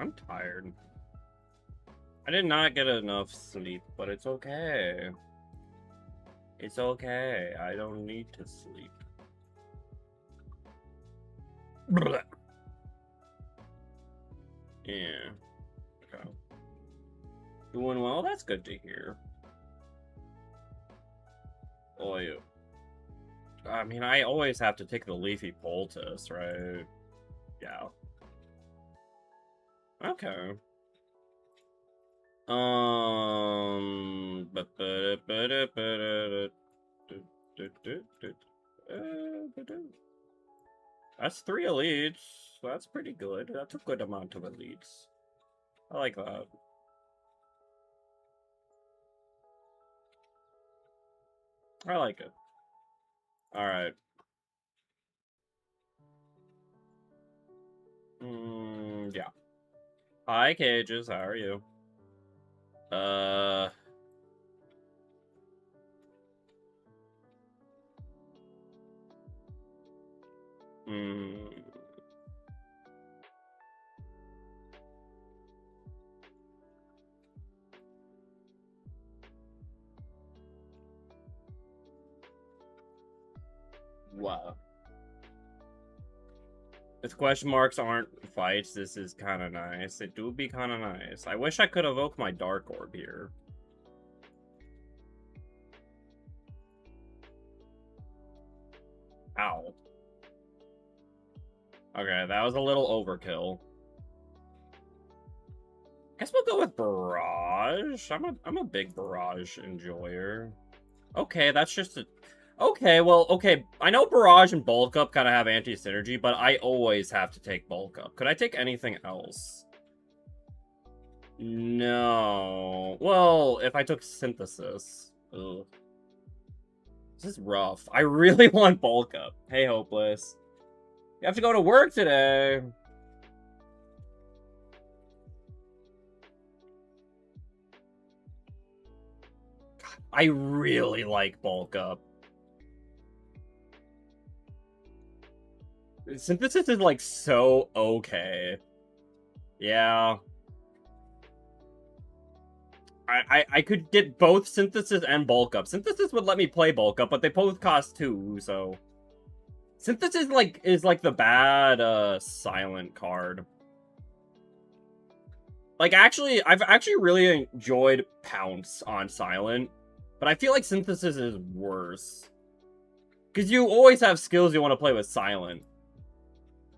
I'm tired. I did not get enough sleep, but it's okay. It's okay. I don't need to sleep. Blech. Yeah. Okay. Doing well? That's good to hear. Oh, yeah. I mean, I always have to take the leafy poultice, right? Yeah. Okay. But that's 3 elites. That's pretty good. That's a good amount of elites. I like that. I like it. Alright. Yeah. Hi, Cages. How are you? Uh... Hmm... Wow. If question marks aren't fights, this is kind of nice. It do be kind of nice. I wish I could evoke my Dark Orb here. Ow. Okay, that was a little overkill. Guess we'll go with Barrage. I'm a big Barrage enjoyer. Okay, that's just a... Okay, well, okay. I know Barrage and Bulk Up kind of have anti-synergy, but I always have to take Bulk Up. Could I take anything else? No. Well, if I took Synthesis. Ugh. This is rough. I really want Bulk Up. Hey, Hopeless. You have to go to work today. I really like Bulk Up. Synthesis is, like, so okay. Yeah. I could get both Synthesis and Bulk Up. Synthesis would let me play Bulk Up, but they both cost 2, so... Synthesis, like, is, like, the bad, silent card. Like, actually, I've actually really enjoyed Pounce on silent, but I feel like Synthesis is worse. Because you always have skills you want to play with silent.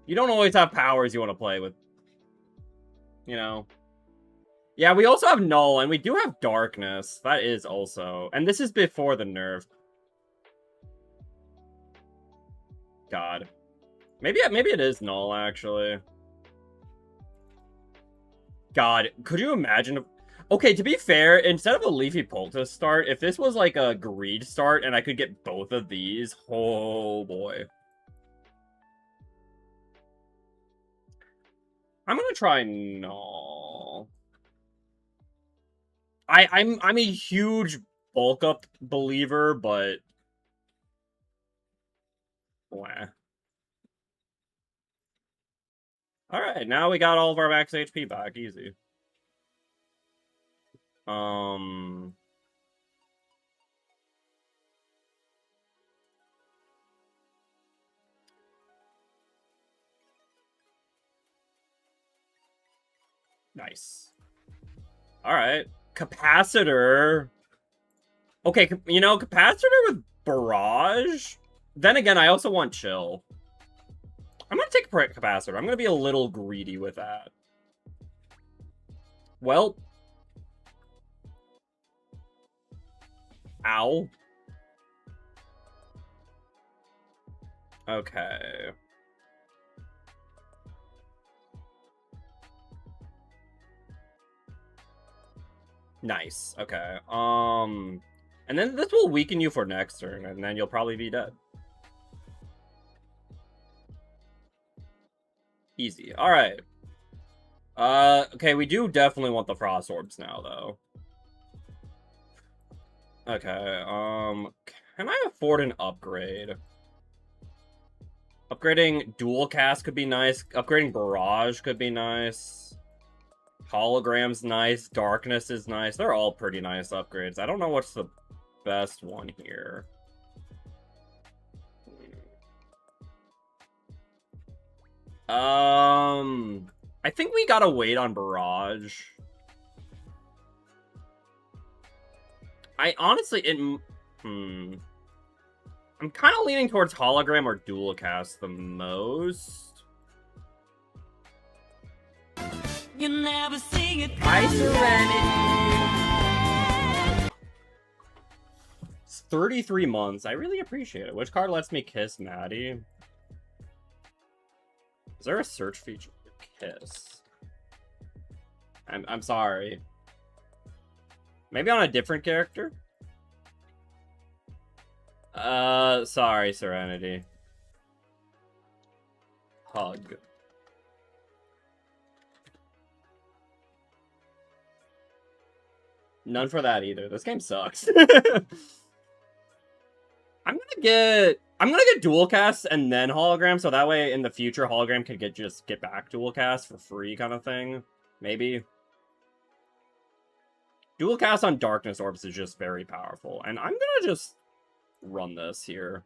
You don't always have powers you want to play with, you know. Yeah, we also have Null, and we do have Darkness. That is also... And this is before the nerf. God. Maybe it is Null, actually. God, could you imagine... If... Okay, to be fair, instead of a Leafy Poultice start, if this was like a Greed start and I could get both of these, oh boy. I'm gonna try Null. I'm a huge Bulk Up believer, but... Wah. Alright, now we got all of our max HP back. Easy. Nice. Alright. Capacitor. Okay, you know, Capacitor with Barrage? Then again, I also want Chill. I'm gonna take Capacitor. I'm gonna be a little greedy with that. Well. Ow. Okay. Nice. Okay. And then this will weaken you for next turn, and then you'll probably be dead. Easy. Alright. Okay, we do definitely want the Frost Orbs now, though. Okay, can I afford an upgrade? Upgrading Dual Cast could be nice. Upgrading Barrage could be nice. Hologram's nice. Darkness is nice. They're all pretty nice upgrades. I don't know what's the best one here. I think we gotta wait on Barrage. I honestly, I'm kind of leaning towards Hologram or Dual Cast the most. You never see it. Hi, Serenity. It's 33 months. I really appreciate it. Which card lets me kiss Maddie? Is there a search feature for kiss? I'm sorry. Maybe on a different character? Sorry, Serenity. Hug. None for that either. This game sucks. I'm gonna get dual cast and then hologram, so that way in the future hologram can get back dual cast for free kind of thing. Maybe. Dual cast on darkness orbs is just very powerful. And I'm gonna just run this here.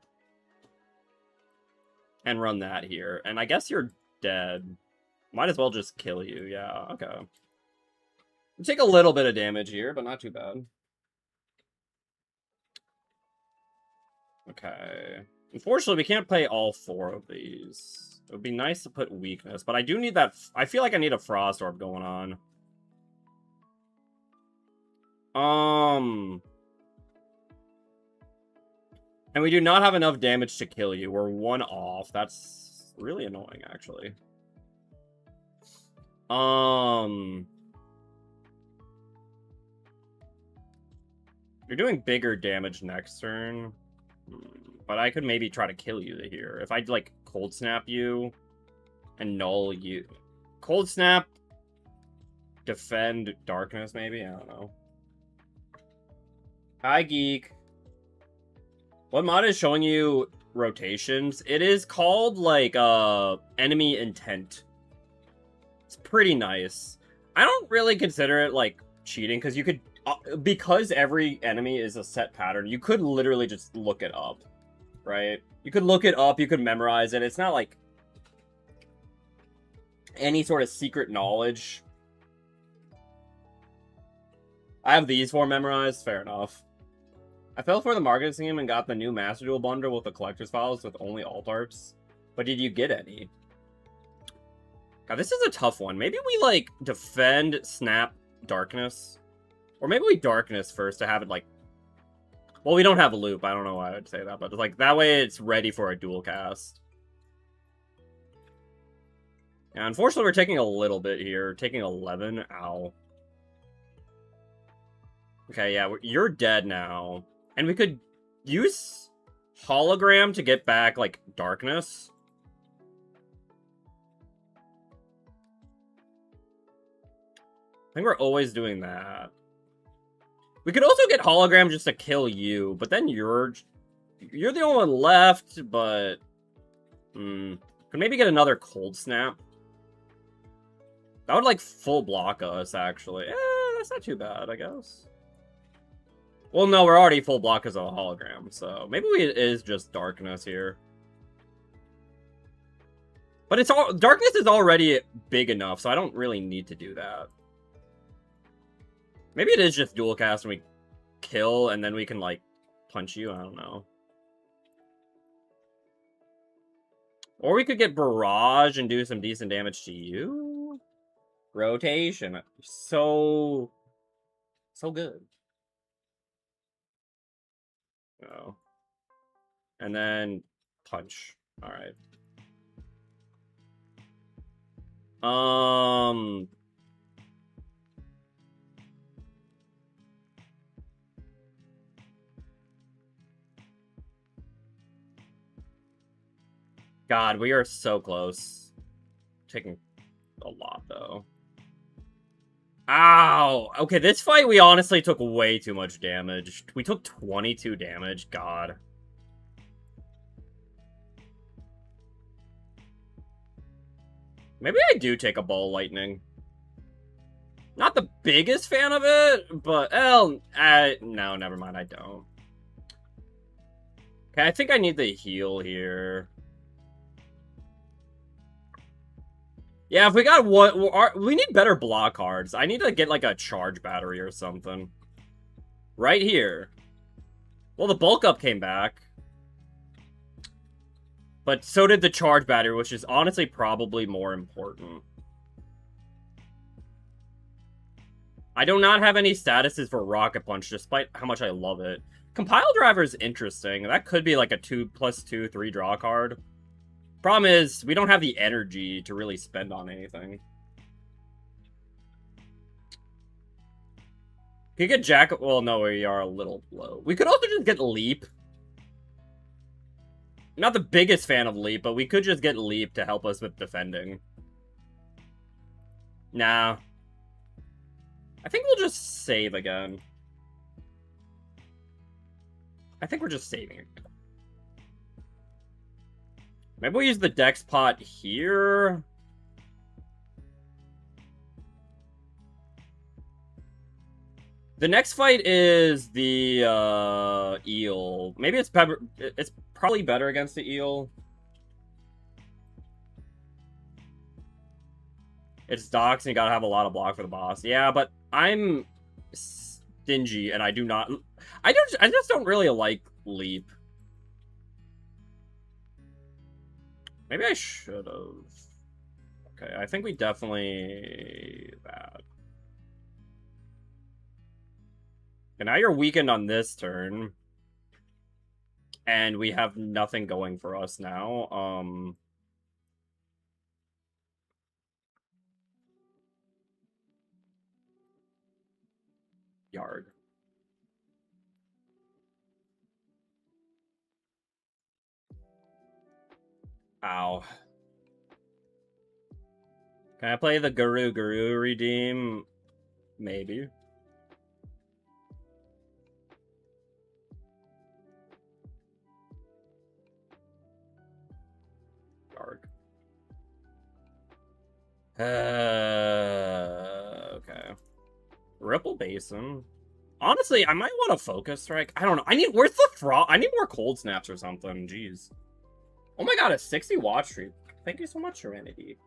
And run that here. And I guess you're dead. Might as well just kill you, yeah, okay. You take a little bit of damage here, but not too bad. Okay. Unfortunately, we can't play all 4 of these. It would be nice to put weakness, but I do need that. I feel like I need a frost orb going on. And we do not have enough damage to kill you. We're 1 off. That's really annoying, actually. You're doing bigger damage next turn. But I could maybe try to kill you here. If I'd, like, Cold Snap you and Null you. Cold Snap, defend Darkness, maybe? I don't know. Hi, Geek. What mod is showing you rotations? It is called, like, Enemy Intent. It's pretty nice. I don't really consider it, like, cheating, because you could... because every enemy is a set pattern, you could literally just look it up, right? You could look it up, you could memorize it. It's not like any sort of secret knowledge. I have these 4 memorized, fair enough. I fell for the marketing scheme and got the new Master Duel bundle with the collector's files with only alt arts. But did you get any? God, this is a tough one. Maybe we, like, defend, snap, darkness. Or maybe we darkness first to have it, like... Well, we don't have a loop. I don't know why I would say that. But, like, that way it's ready for a dual cast. Yeah, unfortunately, we're taking a little bit here. Taking 11. Ow. Okay, yeah, you're dead now. And we could use hologram to get back, like, darkness. I think we're always doing that. We could also get hologram just to kill you, but then you're the only one left, but... could maybe get another cold snap. That would, like, full block us, actually. That's not too bad, I guess. Well, no, we're already full block as a hologram, so maybe it is just darkness here. But it's all darkness is already big enough, so I don't really need to do that. Maybe it is just dual cast and we kill and then we can, like, punch you. I don't know. Or we could get barrage and do some decent damage to you. Rotation. So good. Oh. And then punch. All right. God, we are so close. Taking a lot, though. Ow! Okay, this fight, we honestly took way too much damage. We took 22 damage. God. Maybe I do take a ball lightning. Not the biggest fan of it, but, no, never mind, I don't. Okay, I think I need the heal here. Yeah, if we got one, we need better block cards. I need to get, like, a charge battery or something. Right here. Well, the bulk up came back. But so did the charge battery, which is honestly probably more important. I do not have any statuses for Rocket Punch, despite how much I love it. Compile Driver is interesting. That could be like a 2+2, 3 draw card. Problem is, we don't have the energy to really spend on anything. You could get Jack... Well, no, we are a little low. We could also just get Leap. I'm not the biggest fan of Leap, but we could just get Leap to help us with defending. Nah. I think we'll just save again. I think we're just saving it. Maybe we'll use the Dex pot here. The next fight is the eel. Maybe it's probably better against the eel. It's Dox and you gotta have a lot of block for the boss. Yeah, but I'm stingy and I do not... I just don't really like Leap. Maybe I should have. Okay, I think we definitely... that. And now you're weakened on this turn. And we have nothing going for us now. Yard. Ow. Can I play the Guru redeem? Maybe. Yard. Okay. Ripple Basin. Honestly, I might want to Focus Strike. I don't know. Where's the Frog? I need more Cold Snaps or something. Jeez. Oh my god, a 60 watch streak. Thank you so much, Serenity.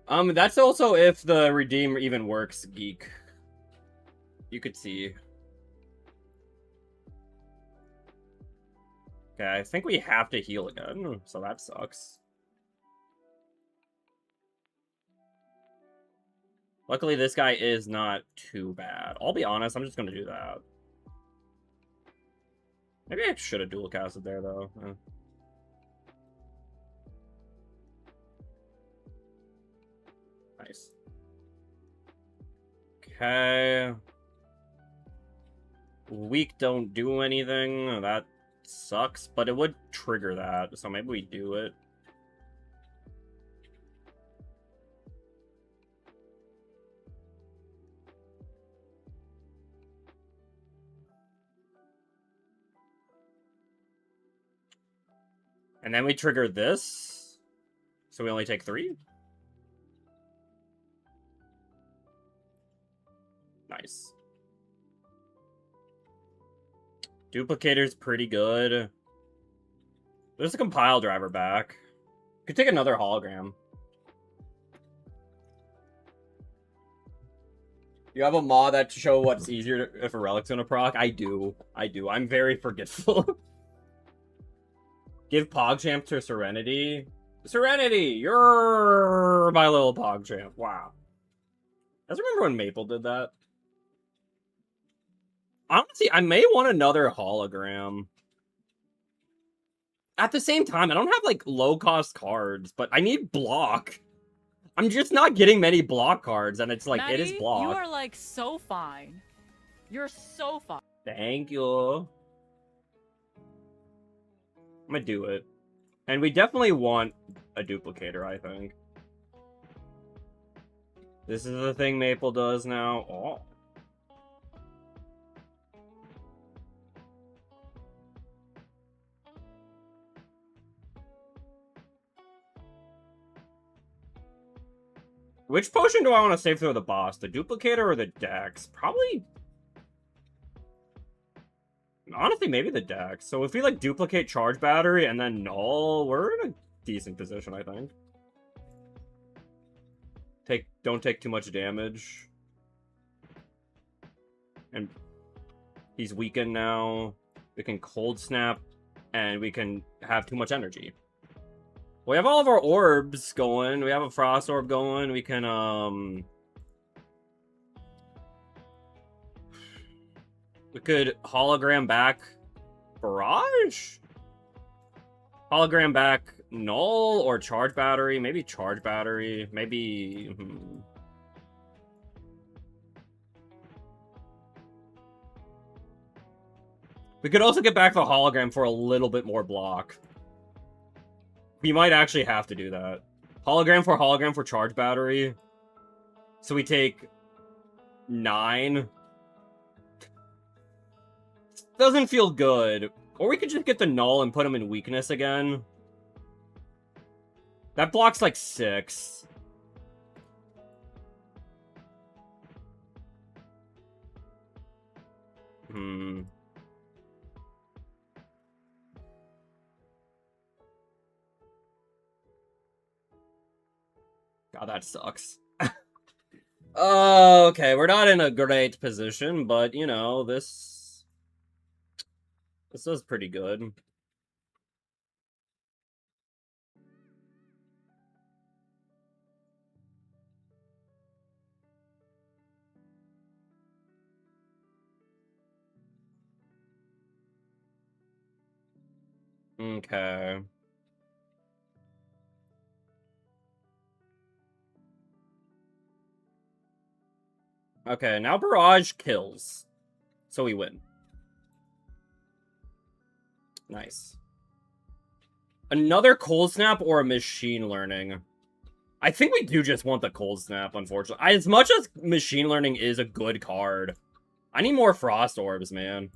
That's also if the redeem even works, Geek. You could see. Okay, I think we have to heal again, so that sucks. Luckily, this guy is not too bad. I'll be honest, I'm just gonna do that. Maybe I should have dual casted there, though. Nice. Okay. Weak don't do anything. That sucks, but it would trigger that, so maybe we do it. And then we trigger this, so we only take 3? Nice. Duplicator's pretty good. There's a Compile Driver back. Could take another hologram. You have a mod that show what's easier if a relic's gonna proc? I do. I'm very forgetful. Give PogChamp to Serenity. Serenity, you're my little PogChamp. Wow. I just remember when Maple did that. Honestly, I may want another hologram. At the same time, I don't have, like, low-cost cards, but I need block. I'm just not getting many block cards, and it's like, Maddie, it is block. You are, like, so fine. You're so fine. Thank you. I'm gonna do it. And we definitely want a duplicator, I think. This is the thing Maple does now. Oh. Which potion do I want to save through the boss? The duplicator or the dex? Probably... Honestly, maybe the dex. So if we, like, duplicate charge battery and then null, we're in a decent position, I think. Don't take too much damage. And he's weakened now. We can cold snap, and we can have too much energy. We have all of our orbs going. We have a frost orb going. We can, we could hologram back barrage? Hologram back null or charge battery? Maybe charge battery. Maybe... We could also get back the hologram for a little bit more block. We might actually have to do that. Hologram for charge battery. So we take 9. Doesn't feel good. Or we could just get the null and put him in weakness again. That blocks like 6. God, that sucks. Okay, we're not in a great position, but, you know, this is pretty good. Okay. Okay, now barrage kills. So we win. Nice. Another cold snap or a machine learning? I think we do just want the cold snap, unfortunately. As much as machine learning is a good card, I need more frost orbs, man.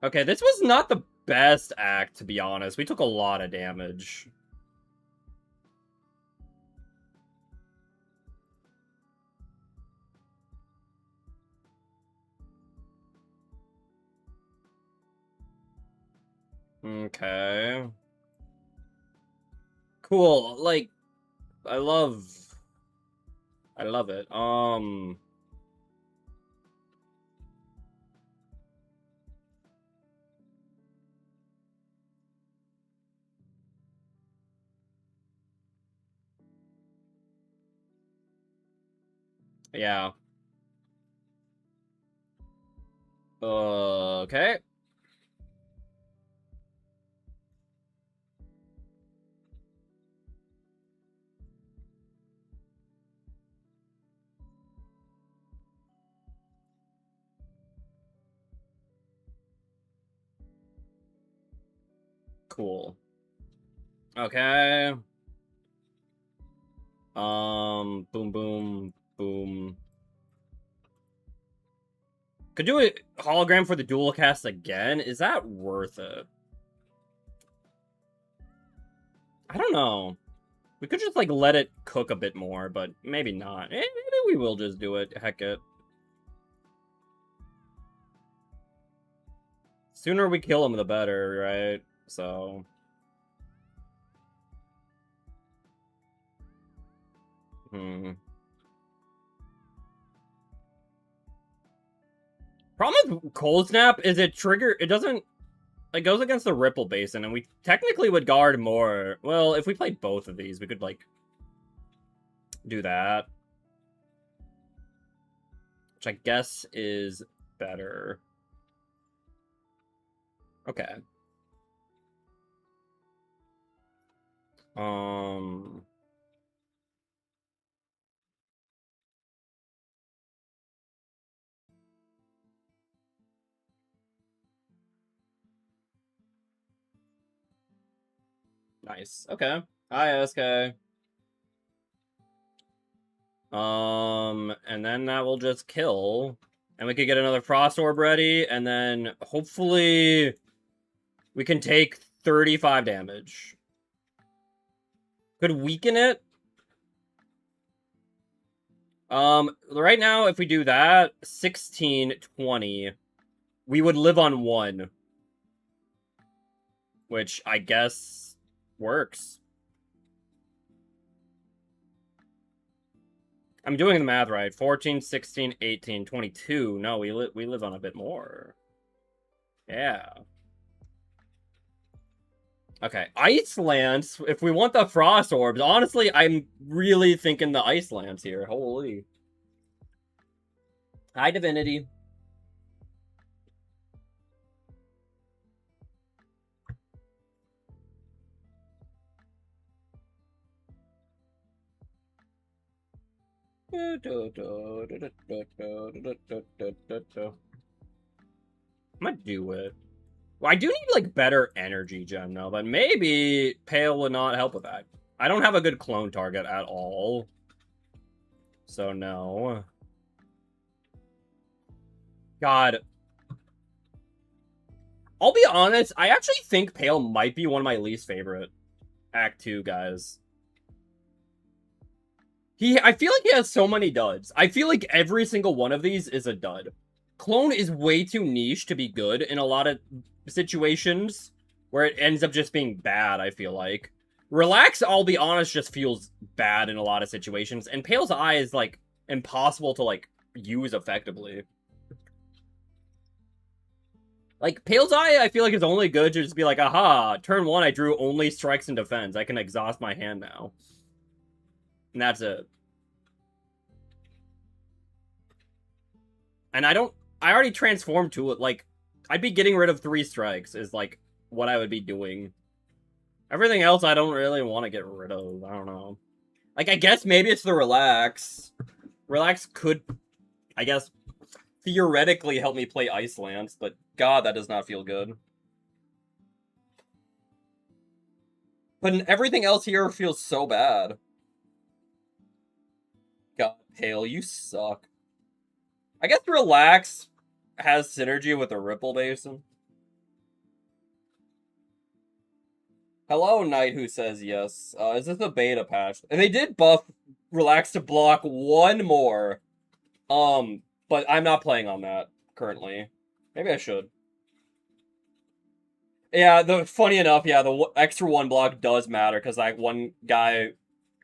Okay, this was not the best act, to be honest. We took a lot of damage. Okay. Cool. Like, I love it. Yeah. Okay. Cool. Okay. Boom, boom, boom. Could do a hologram for the dual cast again. Is that worth it? I don't know. We could just, like, let it cook a bit more, but maybe not. Maybe we will just do it. Heck it. Sooner we kill him, the better, right? So... Problem with Cold Snap is it doesn't... It goes against the Ripple Basin, and we technically would guard more. Well, if we played both of these, we could, like, do that. Which I guess is better. Okay. Nice. Okay. Hi, SK. And then that will just kill. And we could get another Frost Orb ready, and then hopefully we can take 35 damage. Could weaken it. Right now, if we do that, 16, 20, we would live on 1. Which I guess works. I'm doing the math right. 14, 16, 18, 22. No, we live on a bit more. Yeah. Okay, Icelands. If we want the frost orbs, honestly, I'm really thinking the Icelands here. Holy. Hi, Divinity. I'm gonna do it. Well, I do need, like, better energy gem, though, but maybe Pale would not help with that. I don't have a good clone target at all. So, no. God. I'll be honest, I actually think Pale might be one of my least favorite Act 2 guys. I feel like he has so many duds. I feel like every single one of these is a dud. Clone is way too niche to be good in a lot of situations where it ends up just being bad, I feel like. Relax, I'll be honest, just feels bad in a lot of situations. And Pale's Eye is, like, impossible to, like, use effectively. Like, Pale's Eye, I feel like is only good to just be like, aha, turn 1, I drew only strikes and defense. I can exhaust my hand now. And that's it. And I already transformed to it, like, I'd be getting rid of 3 strikes is, like, what I would be doing. Everything else I don't really want to get rid of. I don't know. Like, I guess maybe it's the Relax. Relax could, I guess, theoretically help me play Icelands, but God, that does not feel good. But everything else here feels so bad. God, Pale, you suck. I guess Relax has synergy with the Ripple Basin. Hello, Knight who says yes. Is this a beta patch? And they did buff Relax to block 1 more. But I'm not playing on that currently. Maybe I should. Yeah, funny enough, yeah, the extra 1 block does matter because like one guy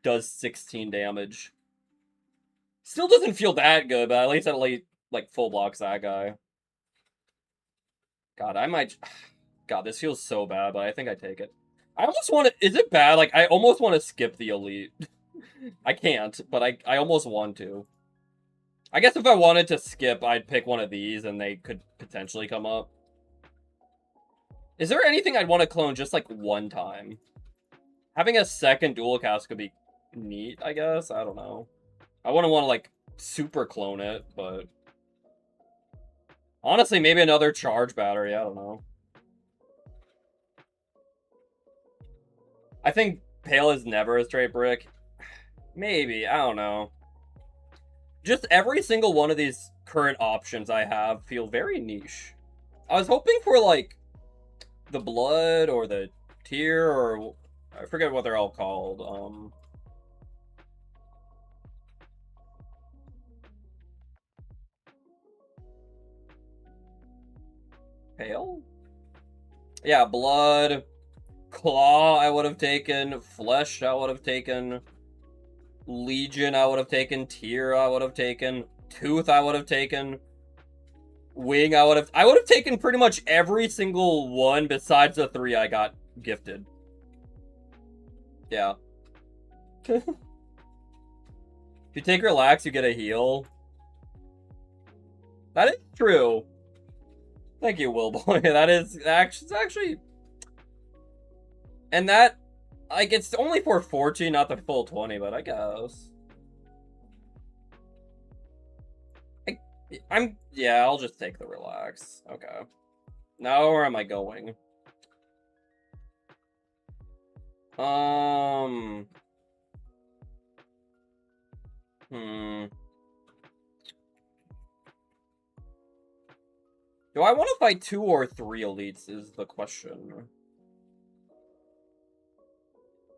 does 16 damage. Still doesn't feel that good, but at least like full blocks that guy. God, I might. God, this feels so bad, but I think I take it. I almost want to. Is it bad? Like, I almost want to skip the elite. I can't, but I almost want to. I guess if I wanted to skip, I'd pick one of these, and they could potentially come up. Is there anything I'd want to clone just, like, 1 time? Having a second dual cast could be neat, I guess? I don't know. I wouldn't want to, like, super clone it, but... Honestly, maybe another charge battery, I don't know. I think Pale is never a straight brick. Maybe, I don't know. Just every single one of these current options I have feel very niche. I was hoping for, like, the blood or the tear or... I forget what they're all called. Pale? Yeah, blood. Claw I would have taken. Flesh I would have taken. Legion I would have taken. Tear I would have taken. Tooth I would have taken. Wing I would have taken pretty much every single one besides the 3 I got gifted. Yeah. If you take Relax, you get a heal. That is true. Thank you, Willboy. That is actually... And that... Like, it's only for 14, not the full 20, but I guess. Yeah, I'll just take the Relax. Okay. Now, where am I going? Do I want to fight 2 or 3 elites is the question.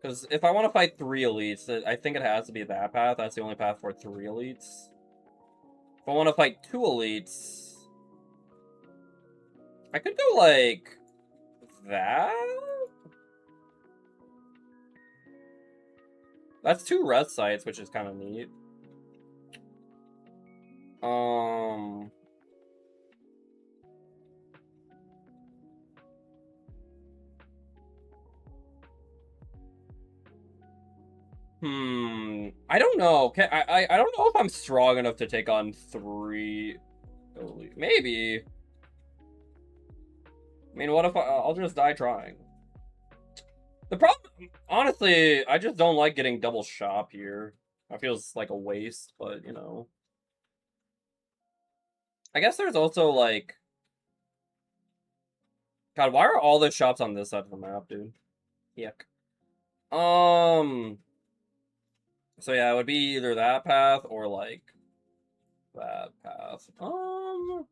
Because if I want to fight 3 elites, I think it has to be that path. That's the only path for 3 elites. If I want to fight 2 elites, I could go like that. That's 2 rest sites, which is kind of neat. I don't know. I don't know if I'm strong enough to take on 3 elite. Maybe. I mean, what if I'll just die trying? The problem, honestly, I just don't like getting double shop here. That feels like a waste, but, you know. I guess there's also, like... God, why are all the shops on this side of the map, dude? Yuck. So yeah, it would be either that path or, like, that path. I'm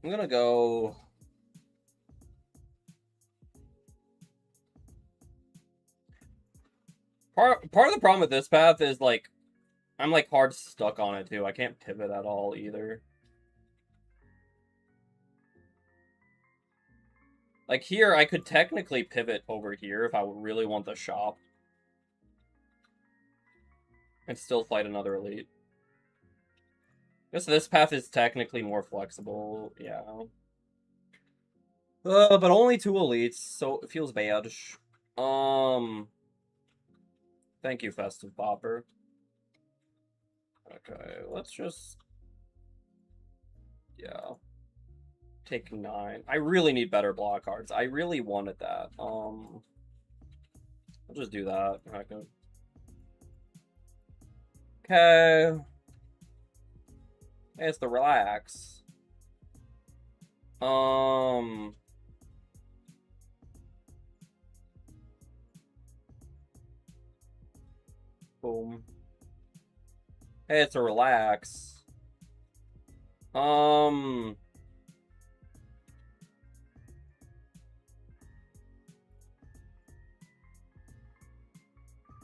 gonna go... Part of the problem with this path is, like, I'm, like, hard stuck on it, too. I can't pivot at all, either. Like, here, I could technically pivot over here if I really want the shop. And still fight another elite. Guess this path is technically more flexible, yeah. But only 2 elites, so it feels bad. Thank you, Festive Popper. Okay, let's just... Yeah. Take 9. I really need better block cards. I really wanted that. I'll just do that. Okay. It's the relax. Boom. Hey, it's a relax. Now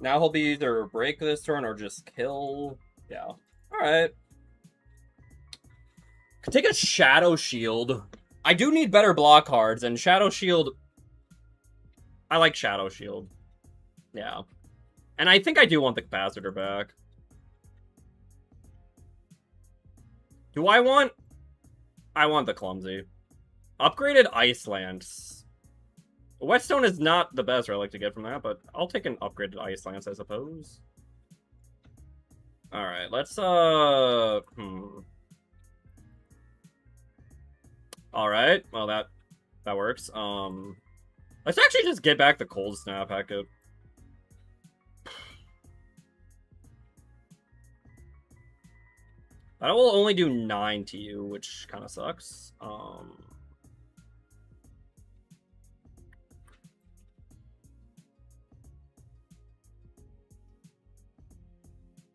he'll be either break this turn or just kill. Yeah. Alright. Could take a Shadow Shield. I do need better block cards, and Shadow Shield... I like Shadow Shield. Yeah. And I think I do want the capacitor back. Do I want... I want the Clumsy. Upgraded Icelands. Whetstone is not the best relic to get from that, but I'll take an upgraded Icelands, I suppose. Alright, let's, Alright, well, that works. Let's actually just get back the Cold Snap. I could... That will only do 9 to you, which kind of sucks.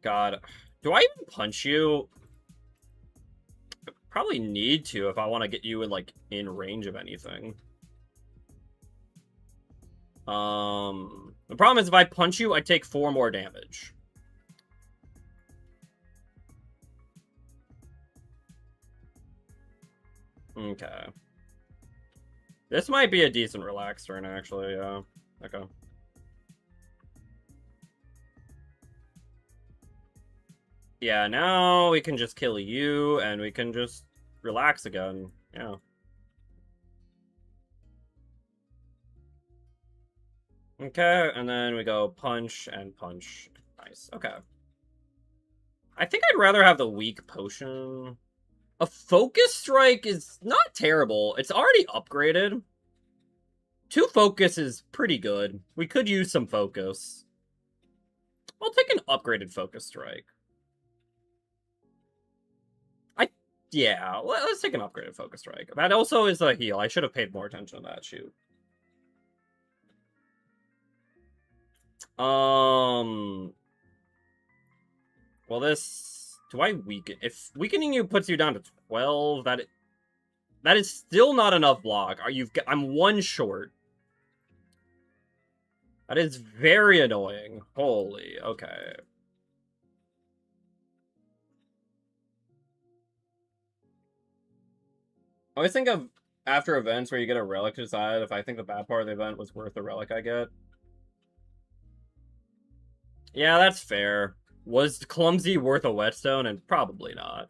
God, do I even punch you? I probably need to if I want to get you in, like, in range of anything. The problem is if I punch you, I take 4 more damage. Okay. This might be a decent relax turn, actually, yeah. Okay. Yeah, now we can just kill you, and we can just relax again. Yeah. Okay, and then we go punch and punch. Nice, okay. I think I'd rather have the weak potion. A focus strike is not terrible. It's already upgraded. 2 focus is pretty good. We could use some focus. I'll take an upgraded focus strike. Yeah, let's take an upgraded focus strike. That also is a heal. I should have paid more attention to that, shoot. Well, this... Do I weaken? If weakening you puts you down to 12, that is still not enough block. I'm one short. That is very annoying. Holy, okay. I always think of after events where you get a relic to decide if I think the bad part of the event was worth the relic I get. Yeah, that's fair. Was Clumsy worth a whetstone? And probably not.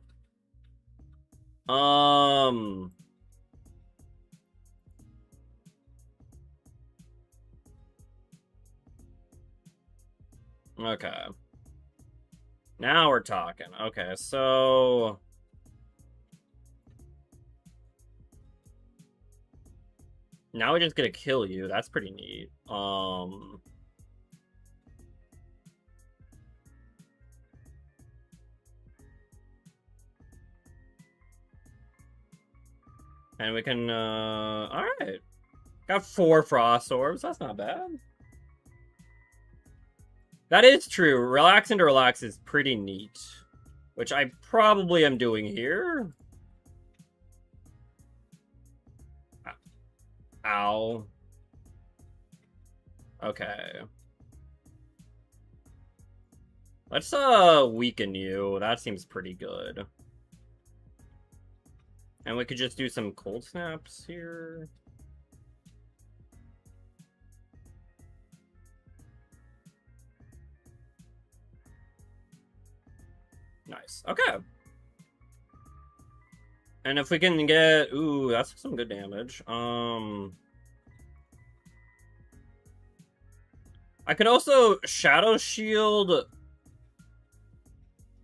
Okay. Now we're talking. Okay, so... Now we're just gonna kill you. That's pretty neat. And we can, alright. Got 4 frost orbs. That's not bad. That is true. Relax into relax is pretty neat. Which I probably am doing here. Ow. Okay. Let's, weaken you. That seems pretty good. And we could just do some cold snaps here. Nice. Okay. And if we can get... Ooh, that's some good damage. I could also Shadow Shield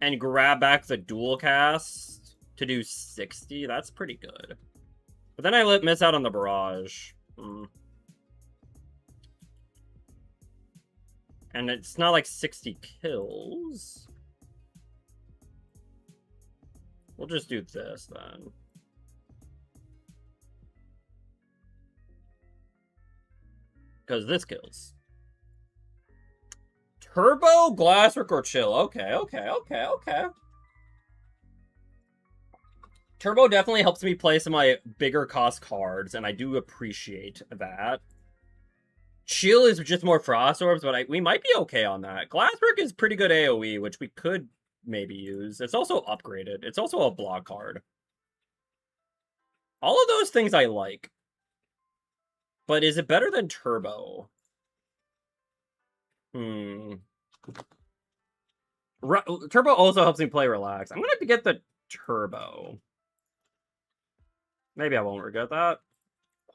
and grab back the dual cast to do 60. That's pretty good. But then I miss out on the barrage. And it's not like 60 kills. We'll just do this then. Because this kills. Turbo, Glasswork, or Chill. Okay. Turbo definitely helps me play some of my bigger cost cards, and I do appreciate that. Chill is just more Frost Orbs, but we might be okay on that. Glasswork is pretty good AoE, which we could maybe use. It's also upgraded. It's also a block card. All of those things I like. But is it better than Turbo? Turbo also helps me play Relax. I'm gonna have to get the Turbo. Maybe I won't regret that.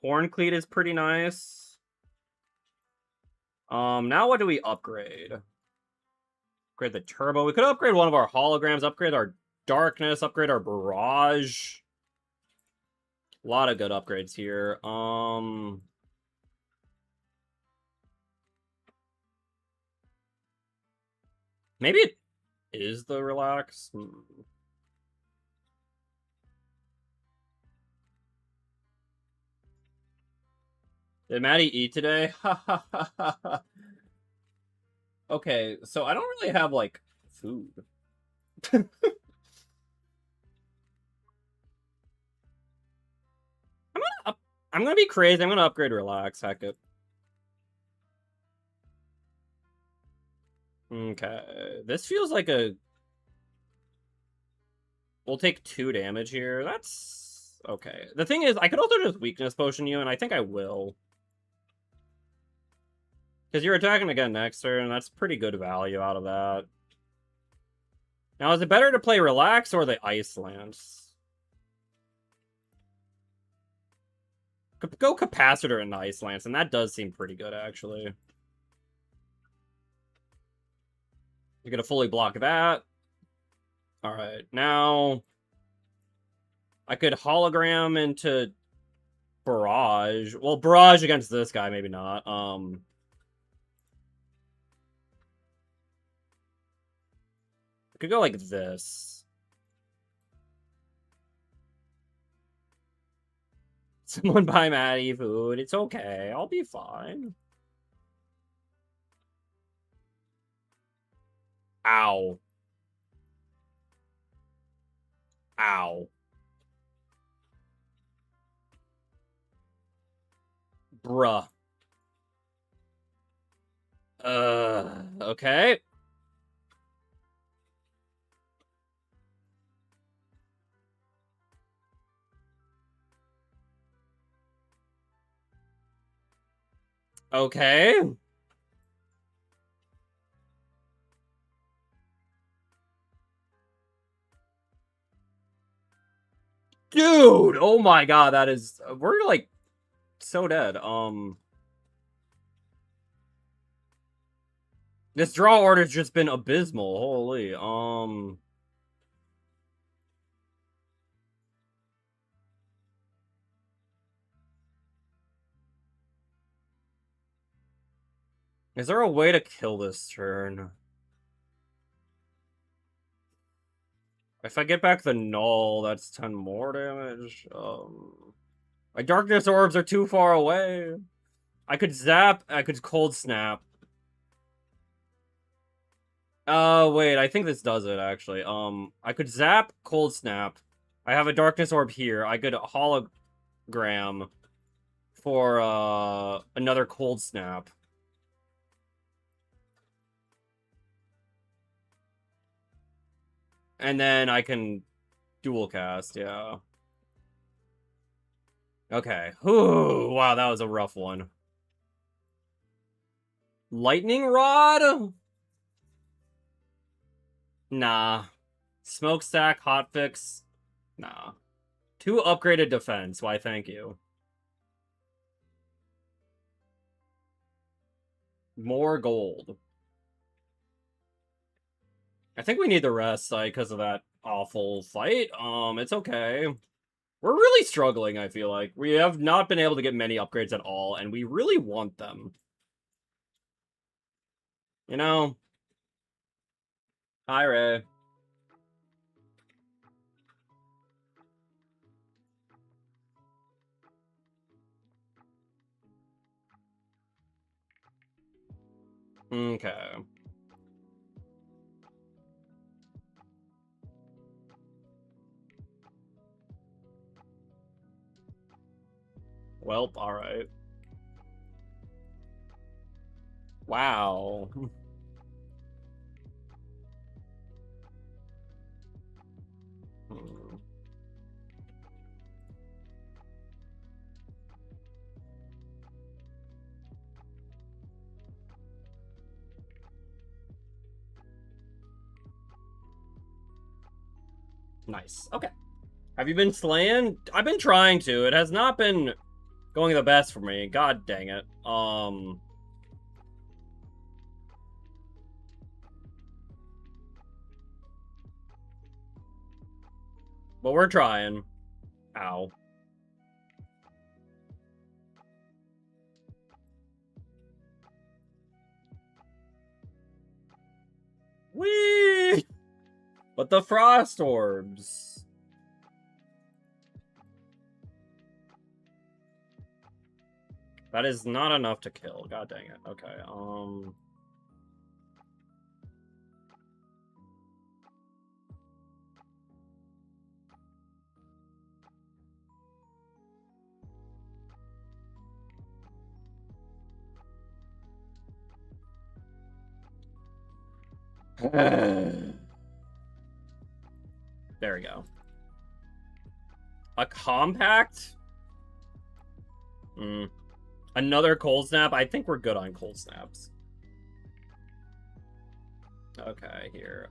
Horncleat is pretty nice. Now what do we upgrade? Upgrade the Turbo. We could upgrade one of our holograms, upgrade our Darkness, upgrade our Barrage. A lot of good upgrades here. Maybe it is the Relax. Did Maddie eat today? Okay, so I don't really have, like, food. I'm gonna be crazy. I'm gonna upgrade Relax. Heck it. Okay. This feels like a... We'll take 2 damage here. That's... okay. The thing is, I could also just Weakness Potion you, and I think I will. Because you're attacking again next turn, and that's pretty good value out of that. Now, is it better to play Relax or the Ice Lance? Go Capacitor and Ice Lance, and that does seem pretty good, actually. You're gonna fully block that. Alright, now... I could Hologram into Barrage. Well, Barrage against this guy, maybe not. Could go like this. Someone buy Maddie food. It's okay. I'll be fine. Ow. Ow. Bruh. Okay. Okay. Dude, oh my god, that is... We're, like, so dead. This draw order's just been abysmal. Holy, Is there a way to kill this turn? If I get back the null, that's 10 more damage. My darkness orbs are too far away. I could zap, I could cold snap. Wait, I think this does it, actually. I could zap, cold snap. I have a darkness orb here. I could hologram for, another cold snap. And then I can dual cast, yeah. Okay. Ooh, wow, that was a rough one. Lightning Rod? Nah. Smokestack, hotfix? Nah. 2 upgraded defense, why thank you. More gold. I think we need the rest, because of that awful fight. It's okay. We're really struggling, I feel like. We have not been able to get many upgrades at all, and we really want them. You know? Hi, Ray. Okay. Welp, alright. Wow. Nice. Okay. Have you been slaying? I've been trying to. It has not been going the best for me. God dang it. But we're trying. Ow. Whee! But the frost orbs. That is not enough to kill. God dang it. Okay, there we go. A compact? Another cold snap? I think we're good on cold snaps. Okay, here.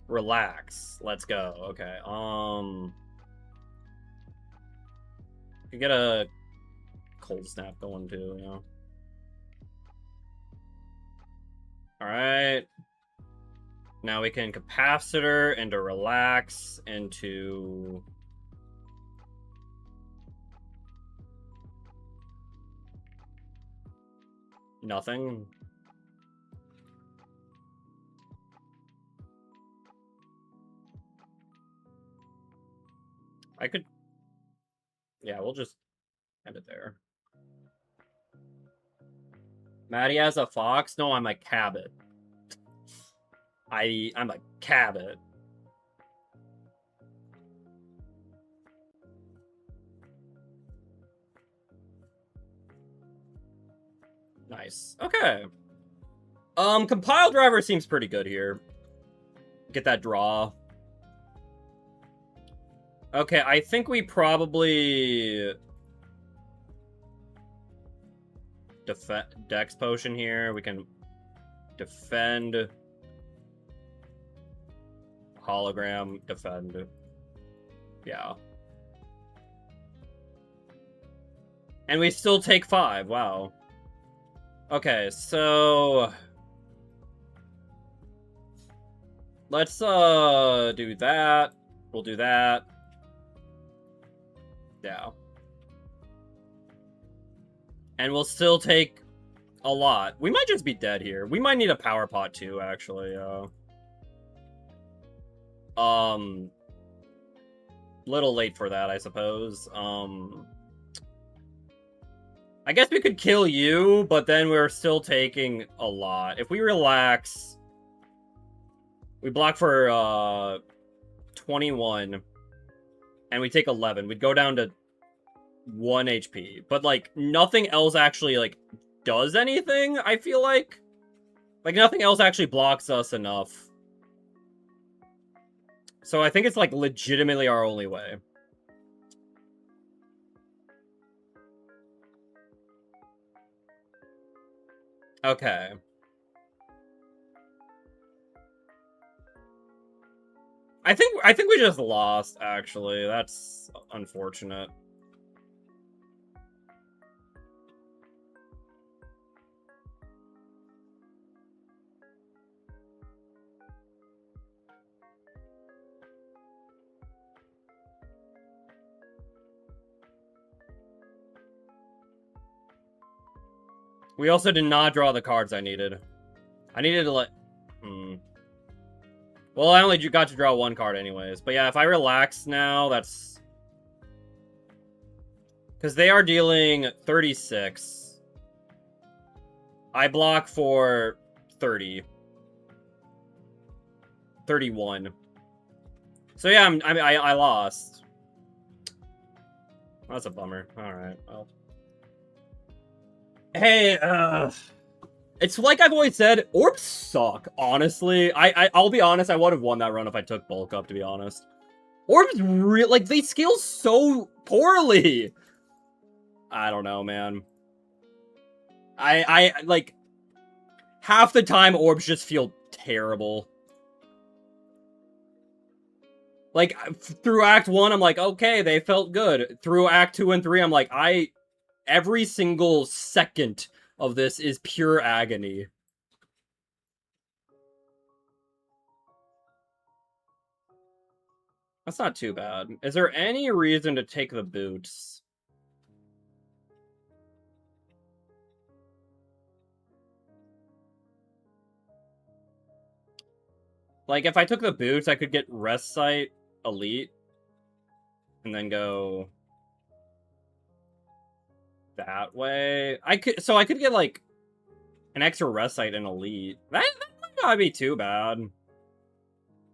Relax. Let's go. Okay. You get a cold snap going too, you know. Alright. Now we can capacitor into relax into nothing. I could, yeah, we'll just End it there. Maddie has a fox? No, I'm a cabot. I'm a cabot. Nice. Okay. Compile driver seems pretty good here. Get that draw. Okay, I think we probably Dex potion here. We can defend. Hologram, defend. Yeah. And we still take 5. Wow. Okay, so let's do that. We'll do that. Yeah. And we'll still take a lot. We might just be dead here. We might need a power pot too, actually. Little late for that, I suppose. I guess we could kill you, but then we're still taking a lot. If we relax, we block for 21, and we take 11. We'd go down to 1 HP. But, like, nothing else actually, like, does anything, I feel like. Like, nothing else actually blocks us enough. So I think it's, like, legitimately our only way. Okay. I think we just lost, actually. That's unfortunate. We also did not draw the cards I needed. I needed to let... Well, I only got to draw 1 card anyways. But yeah, if I relax now, that's... Because they are dealing 36. I block for 30. 31. So yeah, I lost. That's a bummer. Alright, well... Hey, it's like I've always said, orbs suck, honestly. I'll be honest, I would have won that run if I took bulk up, to be honest. Orbs like, they scale so poorly. I don't know, man. Like, half the time orbs just feel terrible. Like, through Act 1, I'm like, okay, they felt good. Through Act 2 and 3, I'm like, every single second of this is pure agony. That's not too bad. Is there any reason to take the boots? Like, if I took the boots, I could get Rest Site Elite. And then go... that way. I could get, like, an extra Rest Site in Elite. That might not be too bad.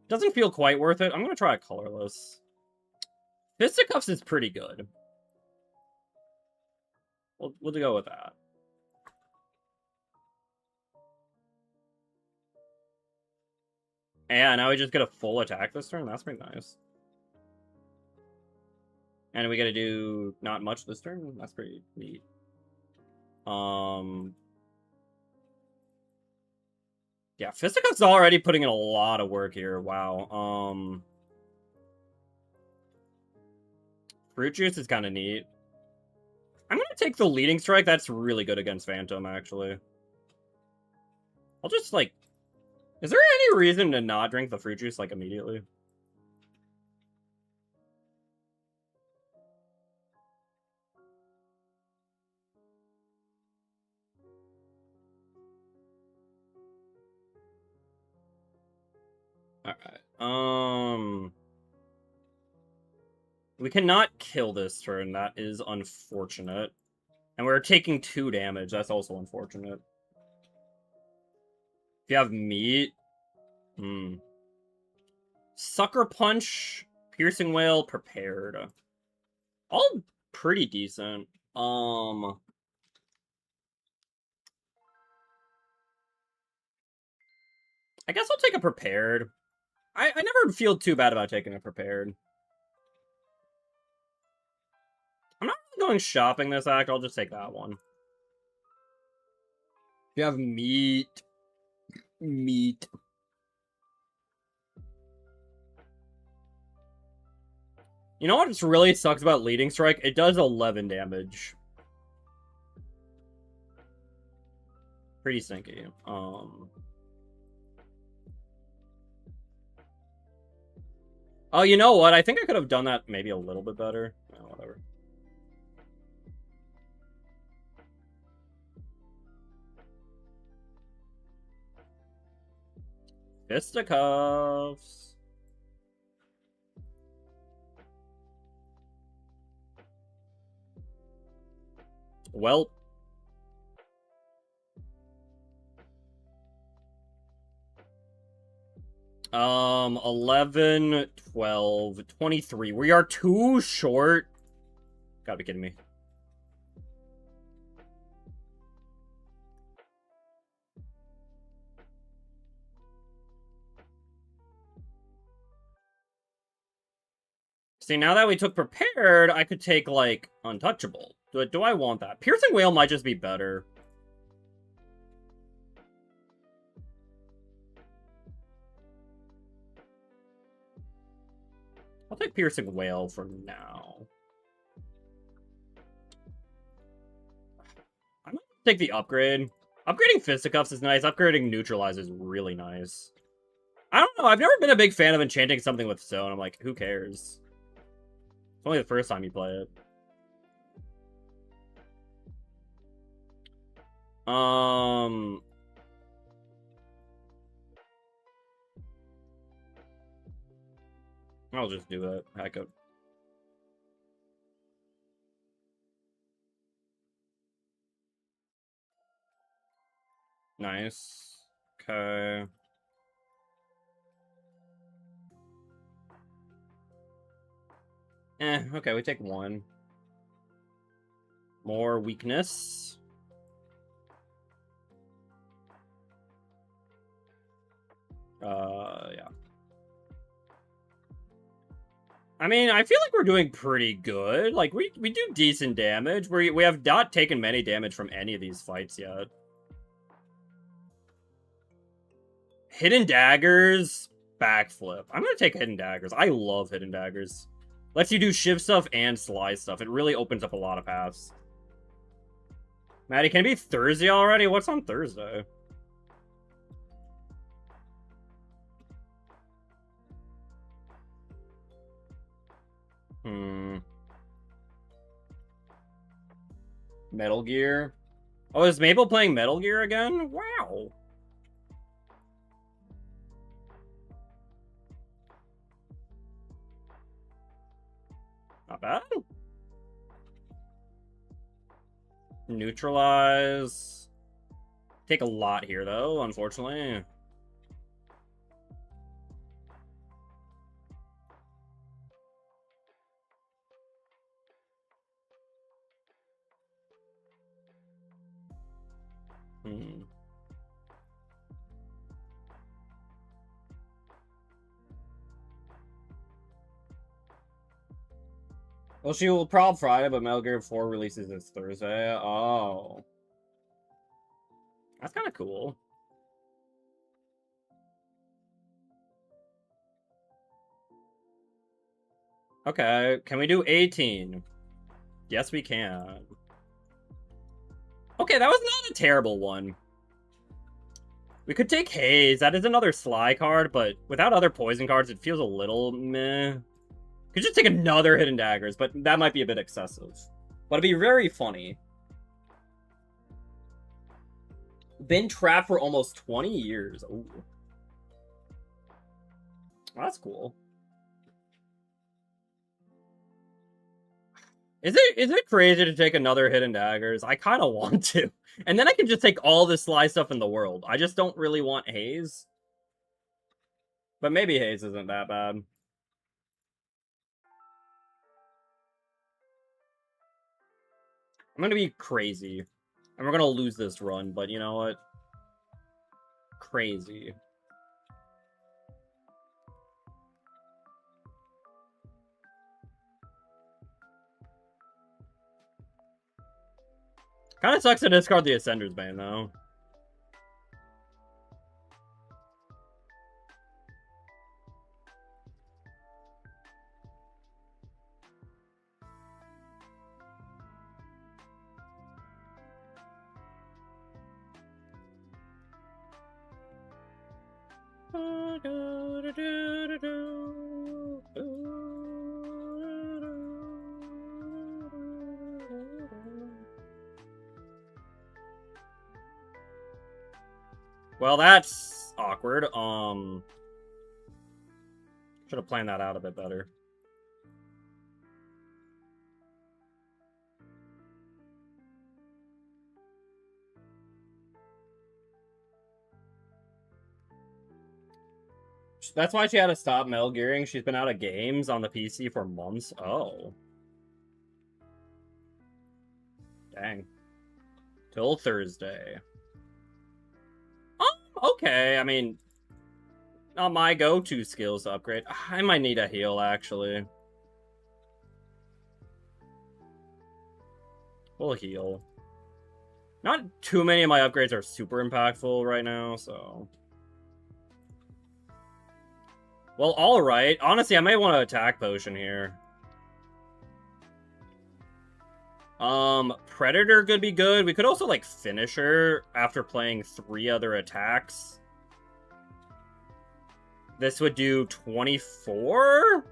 Doesn't feel quite worth it. I'm gonna try a colorless. Fisticuffs is pretty good. We'll go with that. And now we just get a full attack this turn? That's pretty nice. And we gotta do not much this turn? That's pretty neat. Yeah, Fisticuff's already putting in a lot of work here. Wow. Fruit Juice is kind of neat. I'm gonna take the Leading Strike. That's really good against Phantom, actually. I'll just, like... Is there any reason to not drink the Fruit Juice, like, immediately? Alright. We cannot kill this turn. That is unfortunate. And we're taking 2 damage. That's also unfortunate. If you have meat... Sucker Punch, Piercing Wail, Prepared. All pretty decent. I guess I'll take a Prepared. I never feel too bad about taking a Prepared. I'm not really going shopping this act. I'll just take that one. If you have meat... Meat... You know what just really sucks about Leading Strike? It does 11 damage. Pretty stinky. Oh, you know what? I think I could have done that maybe a little bit better. Oh, whatever. Fisticuffs. Well. 11, 12, 23. We are too short. Gotta be kidding me. See, now that we took Prepared, I could take, like, Untouchable. Do I want that? Piercing Wail might just be better. I'll take Piercing Wail for now. I'm gonna take the upgrade. Upgrading Fisticuffs is nice. Upgrading Neutralize is really nice. I don't know. I've never been a big fan of enchanting something with Stone. I'm like, who cares? It's only the first time you play it. I'll just do that. Hack it. Nice. Okay. Okay, we take 1. More weakness. Yeah. I mean, I feel like we're doing pretty good. Like, we do decent damage. We have not taken many damage from any of these fights yet. Hidden Daggers, Backflip. I'm gonna take Hidden Daggers. I love Hidden Daggers. Lets you do shiv stuff and slide stuff. It really opens up a lot of paths. Maddie, can it be Thursday already? What's on Thursday? Metal Gear. Oh, is Mabel playing Metal Gear again? Wow. Not bad. Neutralize. Take a lot here, though, unfortunately. Well, she will prob Friday, but Metal Gear 4 releases this Thursday. Oh. That's kind of cool. Okay, can we do 18? Yes, we can. Okay, that was not a terrible one. We could take Haze. That is another Sly card, but without other poison cards, it feels a little meh. Could just take another Hidden Daggers, but that might be a bit excessive. But it'd be very funny. Been trapped for almost 20 years. Ooh. That's cool. Is it crazy to take another Hidden Daggers? I kind of want to. And then I can just take all the Sly stuff in the world. I just don't really want Haze. But maybe Haze isn't that bad. I'm gonna be crazy. And we're gonna lose this run, but you know what? Crazy. Kind of sucks to discard the Ascender's Bane, though. Well, that's awkward. Should have planned that out a bit better. That's why she had to stop Metal Gearing. She's been out of games on the PC for months. Oh. Dang. Till Thursday. Okay, I mean, not my go-to skills to upgrade. I might need a heal, actually. We'll heal. Not too many of my upgrades are super impactful right now, so... Well, alright. Honestly, I may want to attack potion here. Predator could be good. We could also, like, finish her after playing 3 other attacks. This would do 24?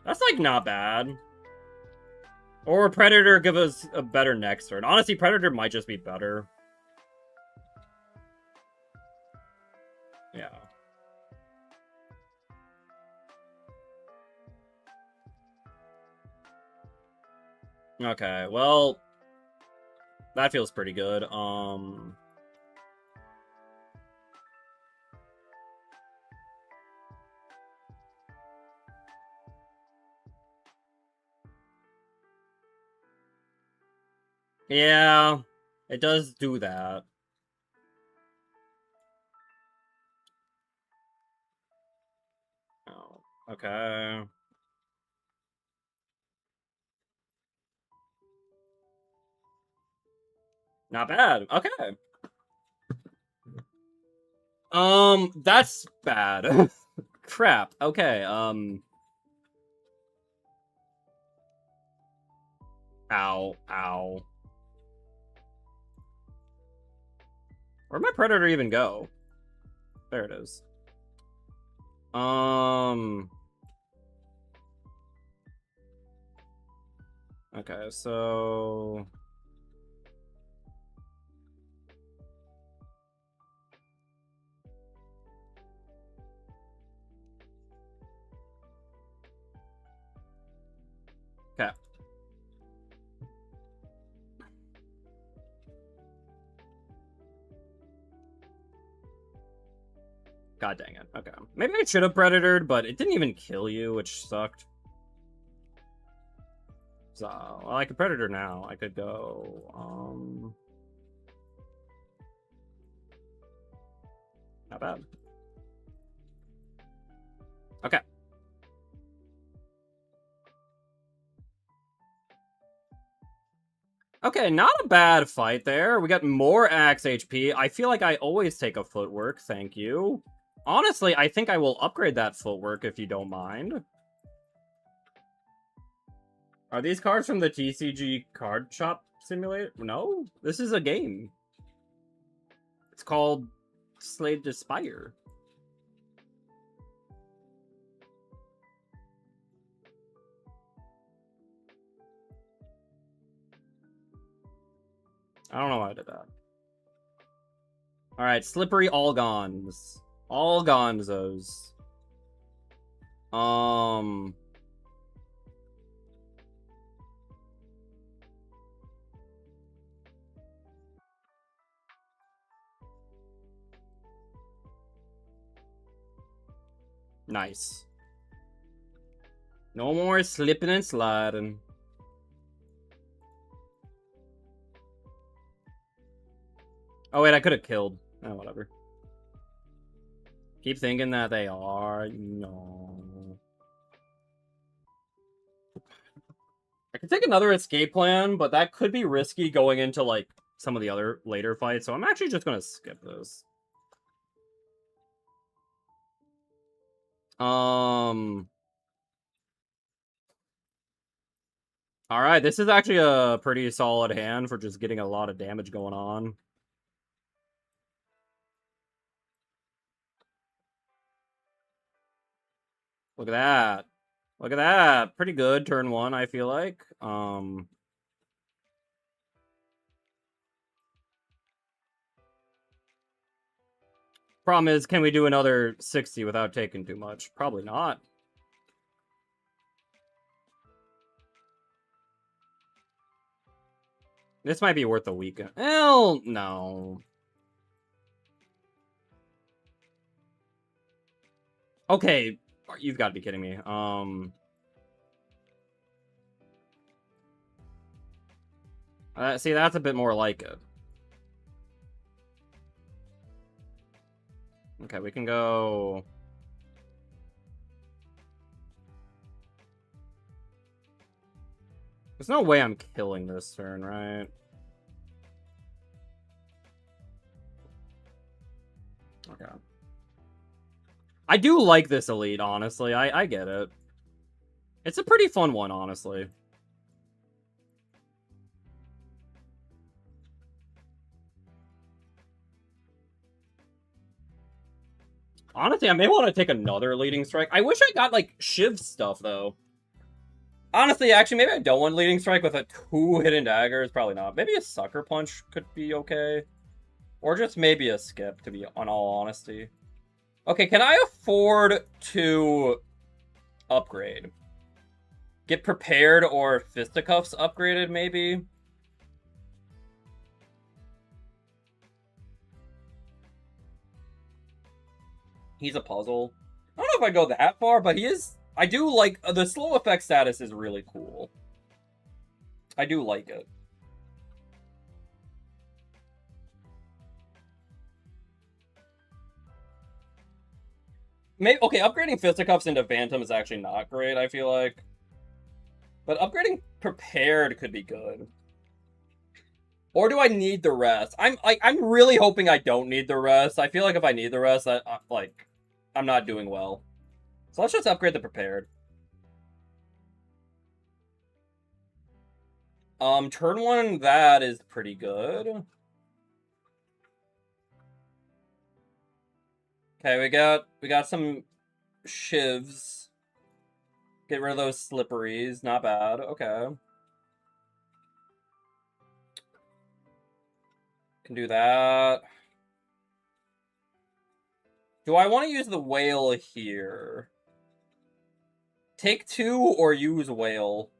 That's, like, not bad. Or Predator give us a better next turn. Honestly, Predator might just be better. Yeah. Okay, well... That feels pretty good. Yeah, it does do that. Oh, okay. Not bad. Okay. That's bad. Crap. Okay, Ow. Ow. Where'd my Predator even go? There it is. Okay, so... Okay. God dang it. Okay. Maybe I should have Predatored, but it didn't even kill you, which sucked. So, well, I could Predator now. I could go, Not bad. Okay. Okay, not a bad fight there. We got more Axe HP. I feel like I always take a footwork, thank you. Honestly, I think I will upgrade that footwork if you don't mind. Are these cards from the TCG Card Shop Simulator? No, this is a game. It's called Slave to Spire. I don't know why I did that. Alright, Slippery Allgons. Allgonzos. Nice. No more slipping and sliding. Oh wait, I could have killed. Oh, whatever. Keep thinking that they are. No. I could take another escape plan, but that could be risky going into, like, some of the other later fights, so I'm actually just gonna skip this. Alright, this is actually a pretty solid hand for just getting a lot of damage going on. Look at that. Look at that. Pretty good turn one, I feel like. Problem is, can we do another 60 without taking too much? Probably not. This might be worth a weekend. Hell, no. Okay, you've got to be kidding me. See, that's a bit more like it. Okay, we can go... There's no way I'm killing this turn, right? Okay. I do like this elite, honestly. I get it. It's a pretty fun one, honestly. Honestly, I may want to take another leading strike. I wish I got, like, Shiv stuff, though. Honestly, actually, maybe I don't want leading strike with a 2 hidden daggers. Probably not. Maybe a sucker punch could be okay. Or just maybe a skip, to be on all honesty. Okay, can I afford to upgrade? Get prepared or fisticuffs upgraded, maybe? He's a puzzle. I don't know if I go that far, but he is... I do like... the slow effect status is really cool. I do like it. Maybe, okay, upgrading fisticuffs into Phantom is actually not great, I feel like. But upgrading prepared could be good. Or do I need the rest? I'm really hoping I don't need the rest. I feel like if I need the rest, I'm not doing well. So let's just upgrade the prepared. Turn one, that is pretty good. Okay, we got some shivs. Get rid of those slipperies. Not bad. Okay. Can do that. Do I want to use the whale here? Take 2 or use whale?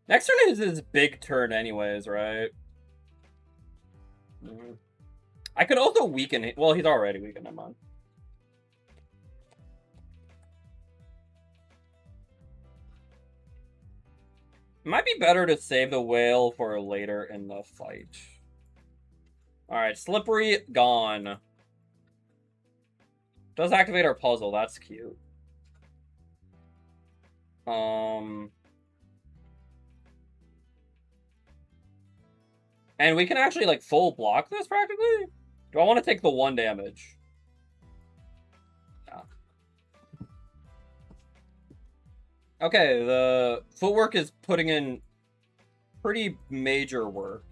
Next turn is his big turn anyways, right? I could also weaken it. Well, he's already weakened him on. It might be better to save the whale for later in the fight. Alright, slippery, gone. Does activate our puzzle, that's cute. And we can actually, like, full block this, practically? Do I want to take the 1 damage? Yeah. Okay, the footwork is putting in pretty major work.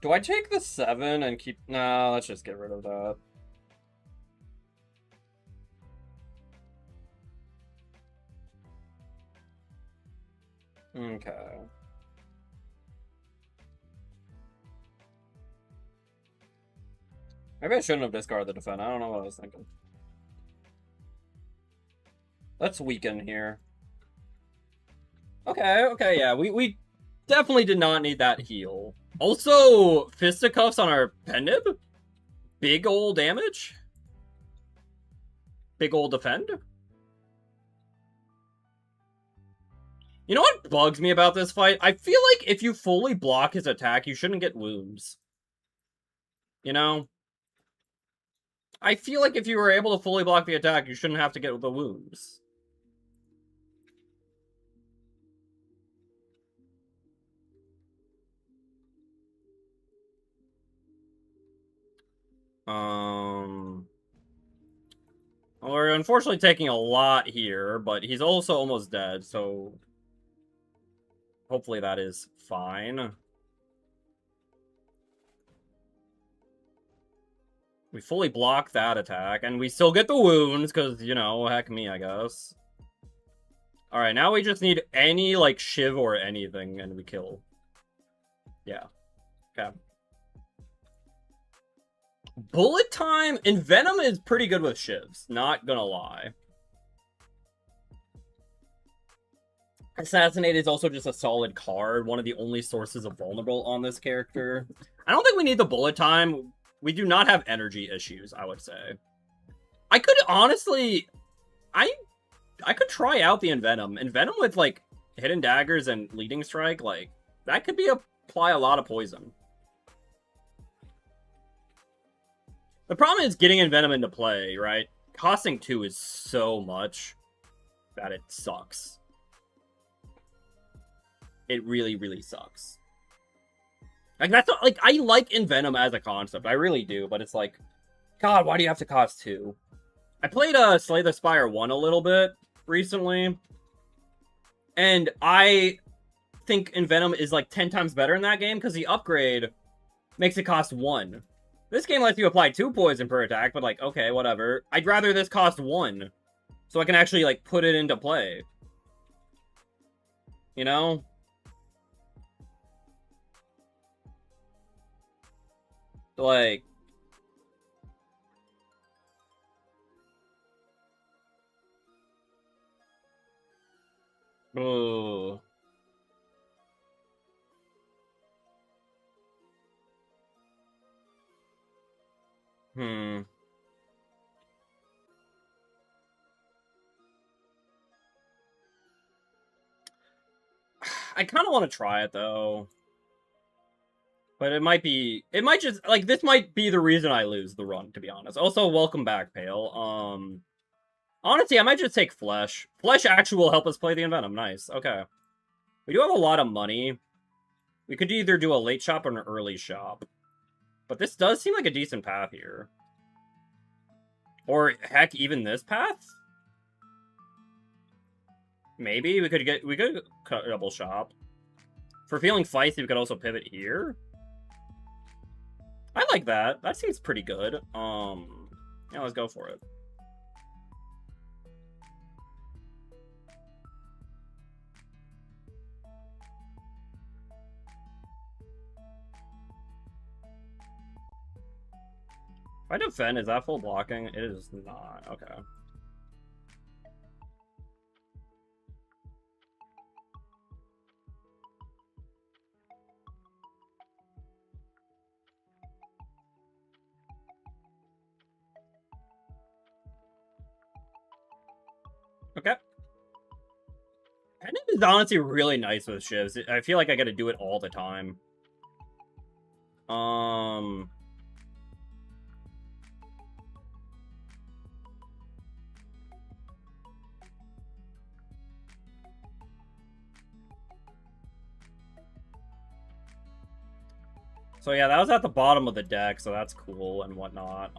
Do I take the 7 and keep... Nah, let's just get rid of that. Okay. Maybe I shouldn't have discarded the defend. I don't know what I was thinking. Let's weaken here. Okay, yeah. We definitely did not need that heal. Also, fisticuffs on our Pendib? Big ol' damage? Big ol' defend? You know what bugs me about this fight? I feel like if you fully block his attack, you shouldn't get wounds. You know? I feel like if you were able to fully block the attack, you shouldn't have to get the wounds. Well, we're unfortunately taking a lot here, but he's also almost dead, so hopefully that is fine. We fully block that attack, and we still get the wounds, because, you know, heck me, I guess. Alright, now we just need any, like, shiv or anything, and we kill. Yeah. Okay. Bullet time and Venom is pretty good with shivs, not gonna lie. Assassinate is also just a solid card, one of the only sources of vulnerable on this character. I don't think we need the bullet time. We do not have energy issues, I would say. I could honestly... I could try out the Envenom. Envenom with, like, Hidden Daggers and Leading Strike, like, that could be apply a lot of poison. The problem is getting Envenom into play, right? Costing 2 is so much that it sucks. It really, really sucks. Like, that's not, like, I like Envenom as a concept. I really do, but it's like, God, why do you have to cost 2? I played Slay the Spire 1 a little bit recently, and I think Envenom is like 10 times better in that game because the upgrade makes it cost 1. This game lets you apply 2 poison per attack, but like, okay, whatever. I'd rather this cost 1, so I can actually like put it into play. You know? Like... Ugh. I kind of want to try it, though. But it might just, like, this might be the reason I lose the run, to be honest. Also, welcome back, Pale. Honestly, I might just take Flesh. Flesh actually will help us play the Envenom. Nice, okay. We do have a lot of money. We could either do a late shop or an early shop. But this does seem like a decent path here. Or, heck, even this path? Maybe we could cut double shop. For feeling feisty, we could also pivot here. I like that. That seems pretty good. Yeah, let's go for it. If I defend, is that full blocking? It is not. Okay. Okay. Pendant is honestly really nice with shivs. I feel like I gotta do it all the time. So yeah, that was at the bottom of the deck, so that's cool and whatnot.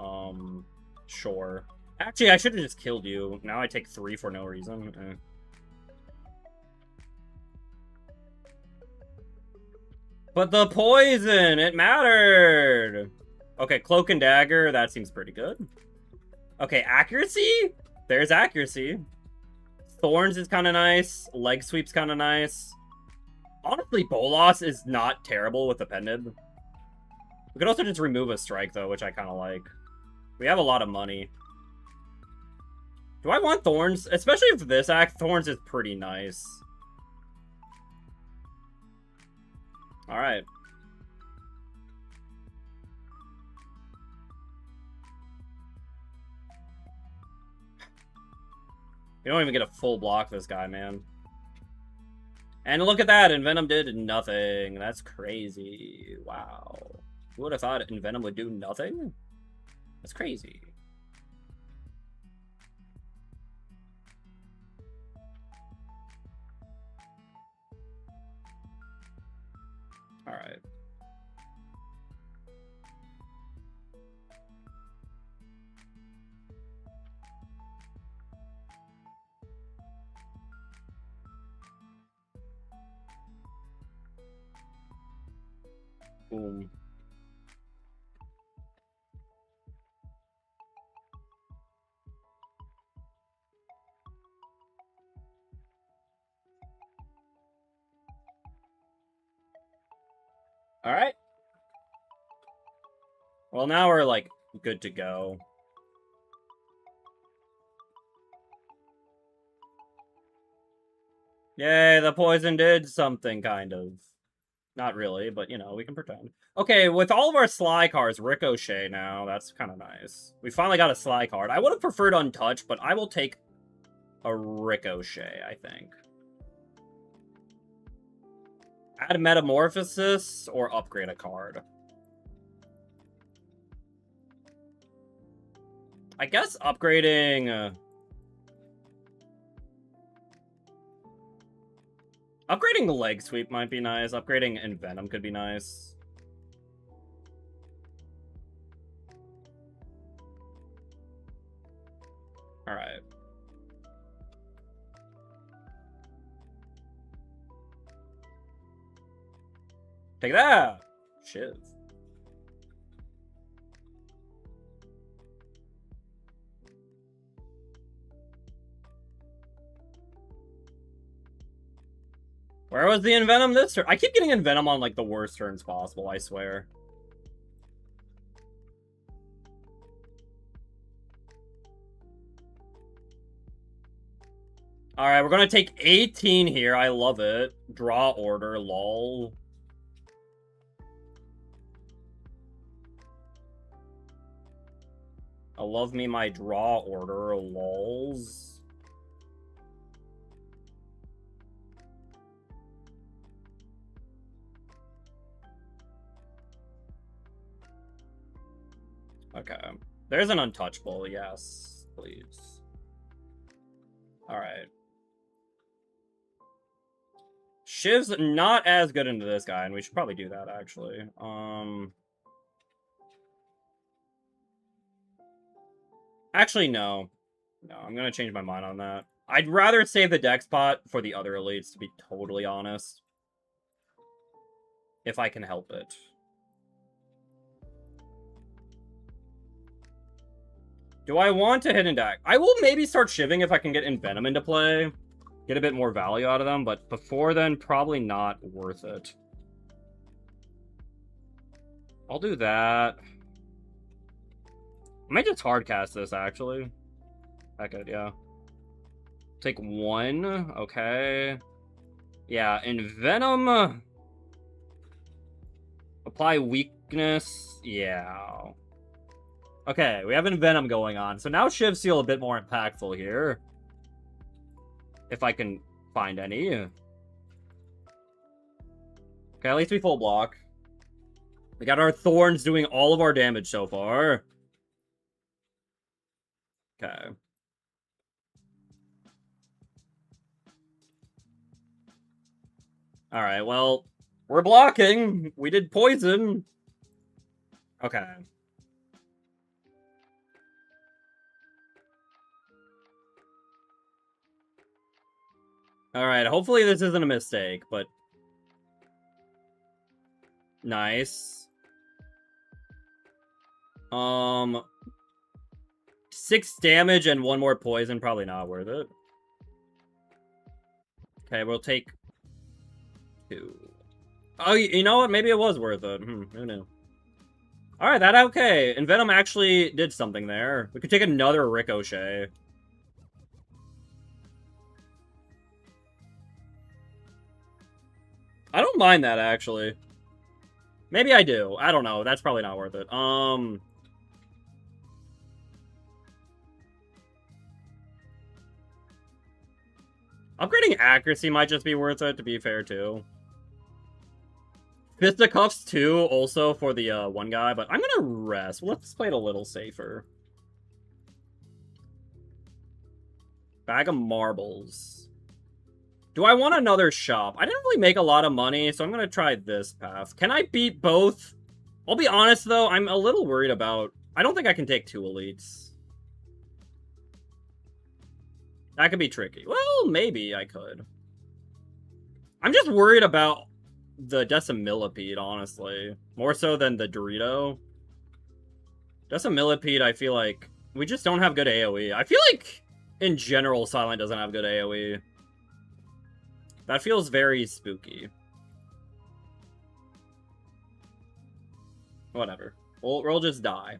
Sure. Actually, I should have just killed you. Now I take 3 for no reason. But the poison! It mattered! Okay, Cloak and Dagger, that seems pretty good. Okay, accuracy? There's accuracy. Thorns is kind of nice. Leg Sweep's kind of nice. Honestly, Bolas is not terrible with the Pendant. We could also just remove a strike, though, which I kind of like. We have a lot of money. Do I want Thorns? Especially for this act, Thorns is pretty nice. Alright. You don't even get a full block this guy, man. And look at that, Envenom did nothing. That's crazy. Wow. Who would have thought Envenom would do nothing? That's crazy. Alright. Boom. Alright. Well, now we're, like, good to go. Yay, the poison did something, kind of. Not really, but, you know, we can pretend. Okay, with all of our Sly cards, Ricochet now. That's kind of nice. We finally got a Sly card. I would have preferred Untouched, but I will take a Ricochet, I think. Add Metamorphosis or upgrade a card. I guess upgrading... upgrading the Leg Sweep might be nice. Upgrading Envenom could be nice. Alright. Take that! Shiv. Where was the Envenom this turn? I keep getting Envenom on, like, the worst turns possible, I swear. Alright, we're gonna take 18 here. I love it. Draw order, lol. I love me my draw order, lols. Okay. There's an untouchable, yes, please. Alright. Shiv's not as good into this guy, and we should probably do that, actually. Actually, no. No, I'm gonna change my mind on that. I'd rather save the deck spot for the other elites, to be totally honest. If I can help it. Do I want a hidden deck? I will maybe start shiving if I can get Envenom into play. Get a bit more value out of them, but before then, probably not worth it. I'll do that. I might just hardcast this, actually. I could, yeah. Take one. Okay. Yeah, Envenom. Apply weakness. Yeah. Okay, we have Envenom going on. So now Shivs feel a bit more impactful here. If I can find any. Okay, at least we full block. We got our Thorns doing all of our damage so far. Okay. Alright, well, we're blocking. We did poison. Okay. Alright, hopefully this isn't a mistake, but... Nice. 6 damage and 1 more poison, probably not worth it. Okay, we'll take 2. Oh, you know what? Maybe it was worth it. Who knew? Alright, that okay. And Venom actually did something there. We could take another Ricochet. I don't mind that, actually. Maybe I do. I don't know. That's probably not worth it. Upgrading accuracy might just be worth it, to be fair, too. Fisticuffs, too, also for the one guy, but I'm gonna rest. Let's play it a little safer. Bag of marbles. Do I want another shop? I didn't really make a lot of money, so I'm gonna try this path. Can I beat both? I'll be honest, though, I'm a little worried about... I don't think I can take 2 elites. That could be tricky. Well, maybe I could. I'm just worried about the Decimillipede, honestly. More so than the Dorito. Decimillipede, I feel like... We just don't have good AoE. I feel like, in general, Silent doesn't have good AoE. That feels very spooky. Whatever. We'll just die.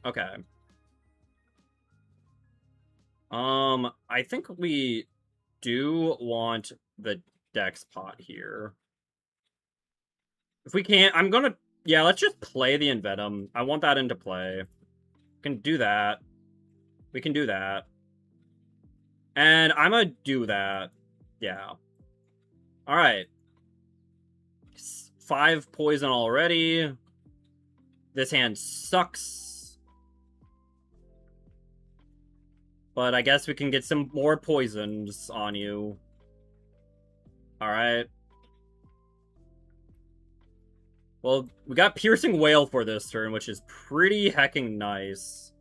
Okay. I think we do want the Dex pot here. If we can't, I'm gonna... Yeah, let's just play the Envenom. I want that into play. We can do that. We can do that. And I'm gonna do that. Yeah. Alright. 5 poison already. This hand sucks. But I guess we can get some more poisons on you. Alright. Well, we got Piercing Wail for this turn, which is pretty hecking nice.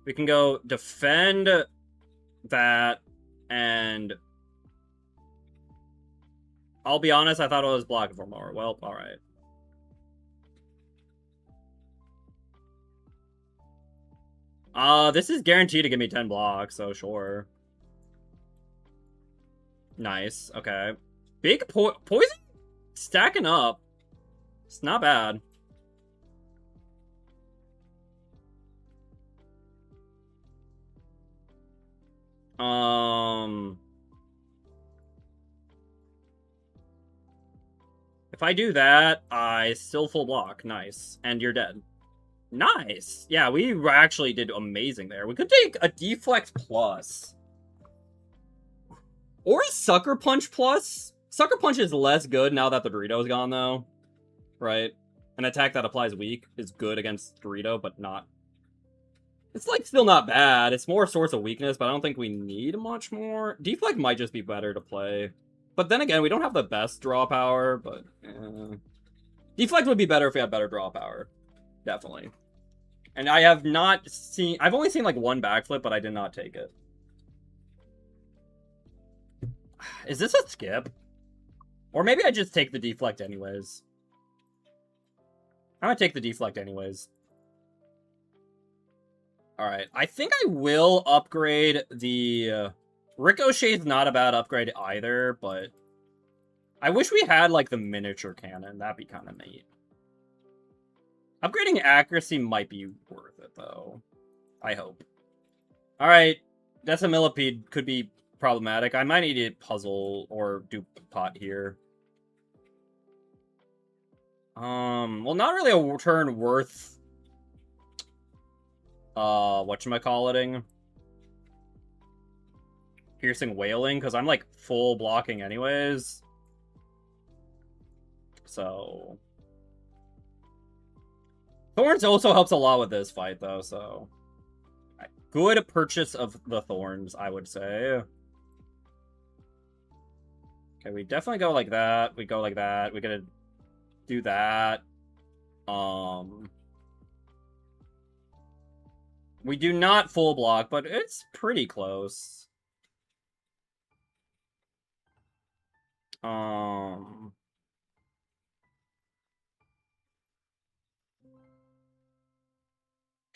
We can go defend that, and... I'll be honest, I thought it was blocking for more. Well, alright. This is guaranteed to give me 10 blocks, so sure. Nice, okay. Big poison stacking up. It's not bad. If I do that, I still full block. Nice. And you're dead. Nice. Yeah, we actually did amazing there. We could take a Deflect Plus. Or a Sucker Punch Plus. Sucker Punch is less good now that the Dorito's gone, though. Right? An attack that applies weak is good against Dorito, but not... It's, like, still not bad. It's more a source of weakness, but I don't think we need much more. Deflect might just be better to play. But then again, we don't have the best draw power, but... Deflect would be better if we had better draw power. Definitely. And I have not seen... I've only seen, like, one backflip, but I did not take it. Is this a skip? Or maybe I just take the deflect anyways. I'm gonna take the deflect anyways. Alright, I think I will upgrade the... Ricochet's not a bad upgrade either, but... I wish we had, like, the miniature cannon. That'd be kind of neat. Upgrading accuracy might be worth it, though. I hope. Alright, Decimillipede could be problematic. I might need a puzzle or do pot here. Well, not really a turn worth... whatchamacalliting? Piercing Wailing, because I'm, like, full blocking anyways. So... Thorns also helps a lot with this fight, though, so... Good purchase of the Thorns, I would say. Okay, we definitely go like that. We go like that. We're gonna do that. We do not full block, but it's pretty close.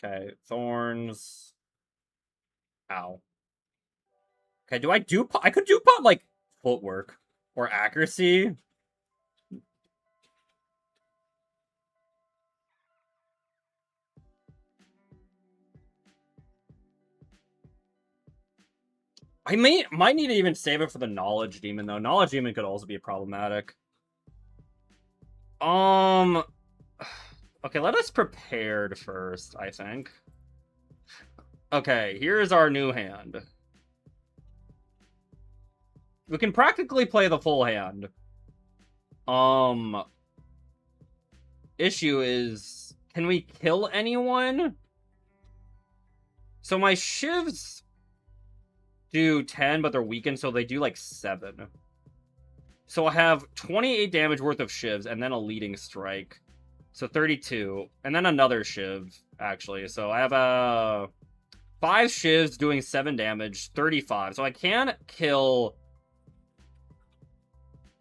Okay, Thorns. Ow. Okay, do I do pot? I could do pot, like, footwork. Or accuracy. I might need to even save it for the Knowledge Demon, though. Knowledge Demon could also be problematic. Okay, let us prepared first, I think. Okay, here's our new hand. We can practically play the full hand. Issue is, can we kill anyone? So my shivs do 10, but they're weakened, so they do like 7. So I have 28 damage worth of shivs, and then a leading strike. So 32, and then another shiv, actually. So I have 5 shivs doing 7 damage, 35. So I can kill,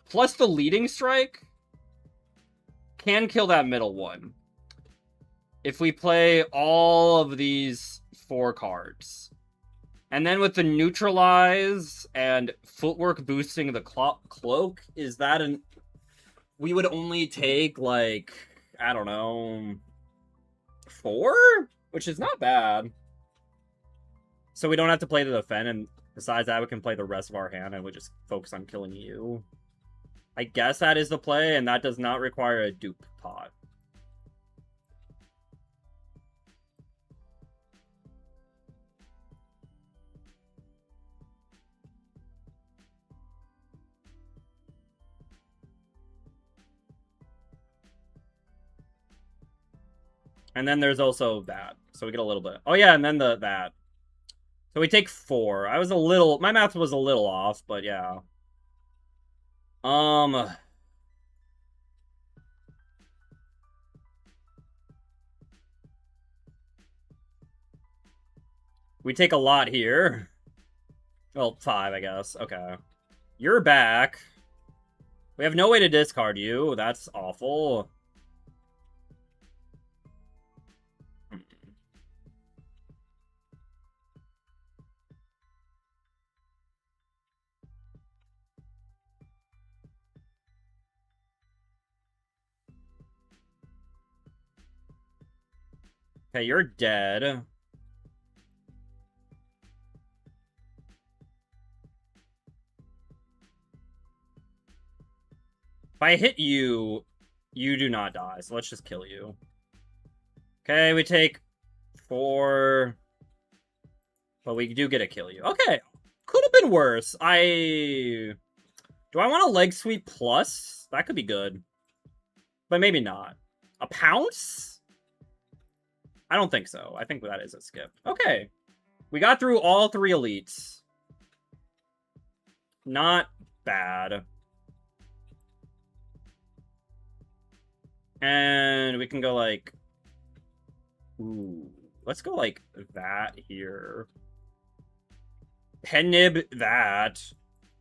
plus the leading strike, can kill that middle one. If we play all of these 4 cards. And then with the neutralize and footwork boosting the cloak, is that an... We would only take, like, I don't know, 4? Which is not bad. So we don't have to play the defend, and besides that, we can play the rest of our hand, and we just focus on killing you. I guess that is the play, and that does not require a dupe pot. And then there's also that. So we get a little bit. Oh, yeah, and then that. So we take 4. I was a little... My math was a little off, but yeah. We take a lot here. Well, 5, I guess. Okay. You're back. We have no way to discard you. That's awful. Okay, you're dead. If I hit you, you do not die, so let's just kill you. Okay, we take 4. But we do get to kill you. Okay, could have been worse. Do I want a leg sweep plus? That could be good. But maybe not. A pounce? I don't think so. I think that is a skip. Okay. We got through all 3 elites. Not bad. And we can go like... Ooh. Let's go like that here. Pennib that.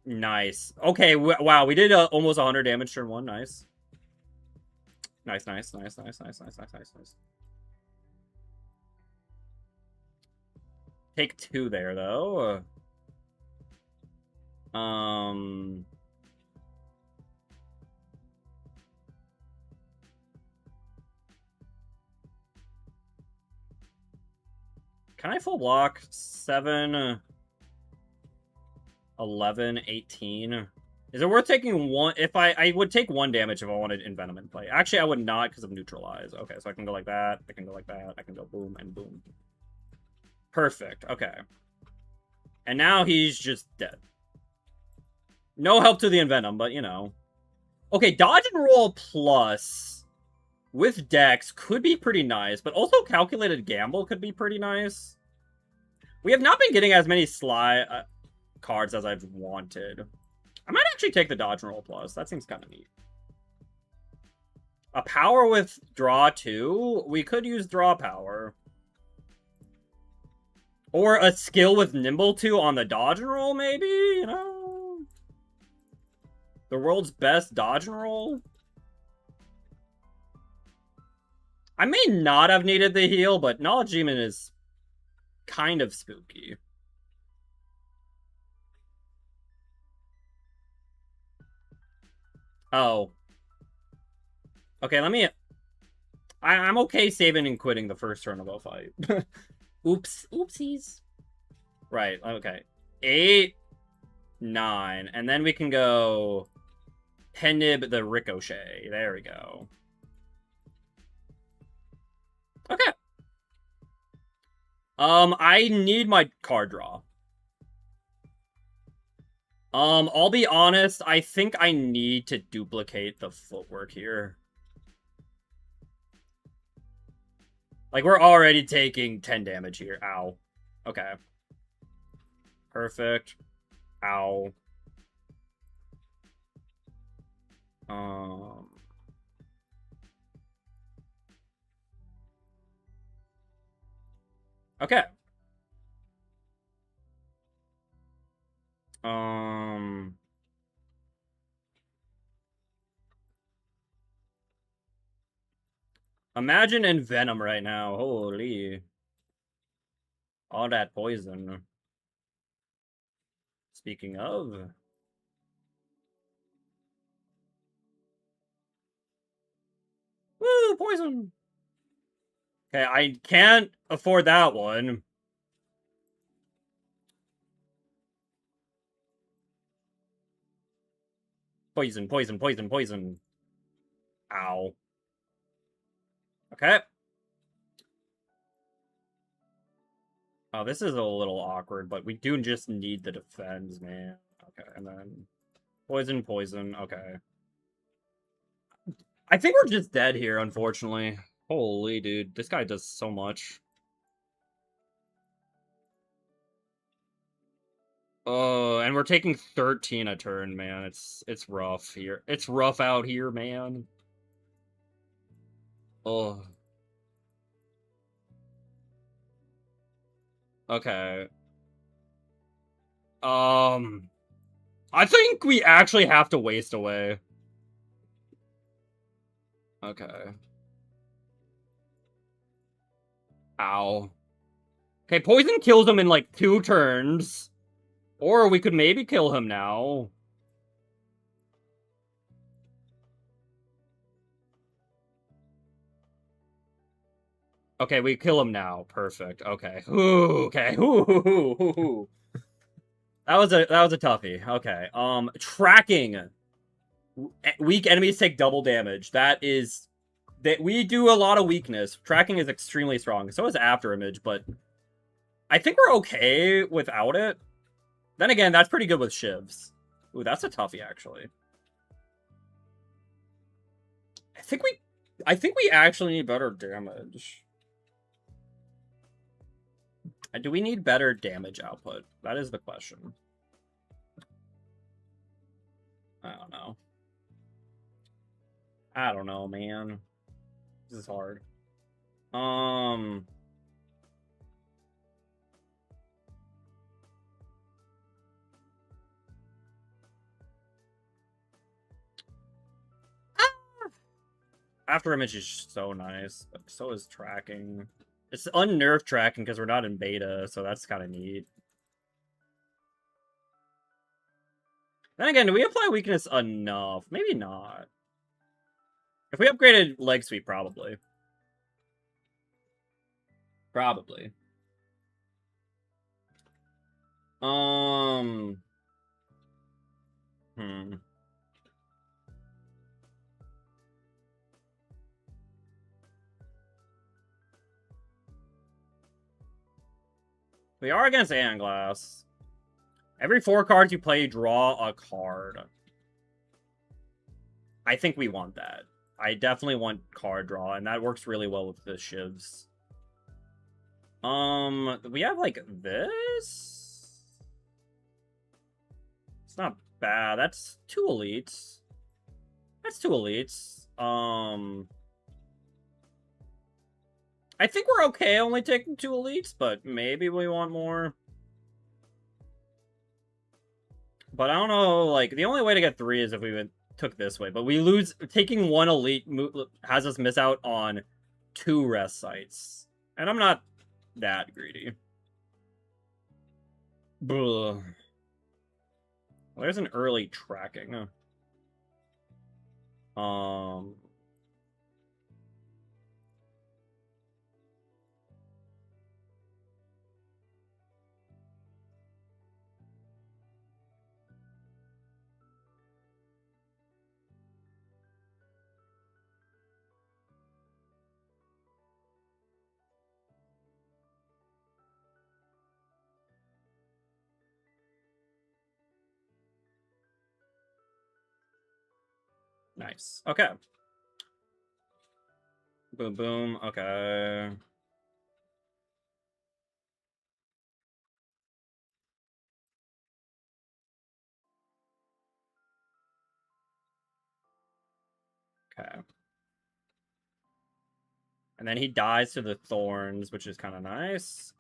Nice. Okay, wow, we did almost 100 damage turn 1. Nice. Nice. Take 2 there, though. Can I full block 7, 11, 18? Is it worth taking 1? If I would take 1 damage if I wanted Envenomment play. Actually, I would not because of Neutralize. Okay, so I can go like that. I can go like that. I can go boom and boom. Perfect. Okay. And now he's just dead. No help to the Envenom, but you know. Okay, dodge and roll plus with Dex could be pretty nice, but also calculated gamble could be pretty nice. We have not been getting as many Sly cards as I've wanted. I might actually take the dodge and roll plus. That seems kind of neat. A power with draw 2? We could use draw power. Or a skill with nimble 2 on the dodge and roll, maybe? You know? The world's best dodge and roll? I may not have needed the heal, but Knowledge Demon is kind of spooky. Oh. Okay, let me... I'm okay saving and quitting the first turn of a fight. Oops. Oopsies. Right, okay. 8, 9. And then we can go Penib the Ricochet. There we go. Okay. I need my card draw. I'll be honest, I think I need to duplicate the footwork here. Like, we're already taking 10 damage here. Ow. Okay. Perfect. Ow. Okay. Imagine in Venom right now. Holy. All that poison. Speaking of. Woo, poison. Okay, I can't afford that one. Poison, poison, poison, poison. Ow. Okay. Oh, this is a little awkward, but we do just need the defense, man. Okay, and then poison, poison. Okay. I think we're just dead here, unfortunately. Holy dude, this guy does so much. Oh, and we're taking 13 a turn, man. It's rough here. It's rough out here, man. Oh. Okay. I think we actually have to waste away. Okay. Ow. Okay, poison kills him in like 2 turns. Or we could maybe kill him now. Okay, we kill him now. Perfect. Okay. Ooh, okay. Ooh. That was a toughie. Okay. Tracking. Weak enemies take double damage. That we do a lot of weakness. Tracking is extremely strong. So is after image, but I think we're okay without it. Then again, that's pretty good with shivs. Ooh, that's a toughie actually. I think we actually need better damage. Do we need better damage output? That is the question. I don't know. I don't know, man. This is hard. After image is so nice, but so is tracking. It's unnerved tracking because we're not in beta, so that's kind of neat. Then again, do we apply weakness enough? Maybe not. If we upgraded leg sweep, probably. Probably. We are against Glass. Every 4 cards you play, draw a card. I think we want that. I definitely want card draw, and that works really well with the shivs. We have, like, this? It's not bad. That's 2 elites. That's 2 elites. I think we're okay only taking 2 elites, but maybe we want more. But I don't know, like, the only way to get 3 is if we took this way. But we lose, taking 1 elite has us miss out on 2 rest sites. And I'm not that greedy. Well, there's an early tracking. Nice. Okay. Boom, boom. Okay. Okay. And then he dies to the thorns, which is kind of nice.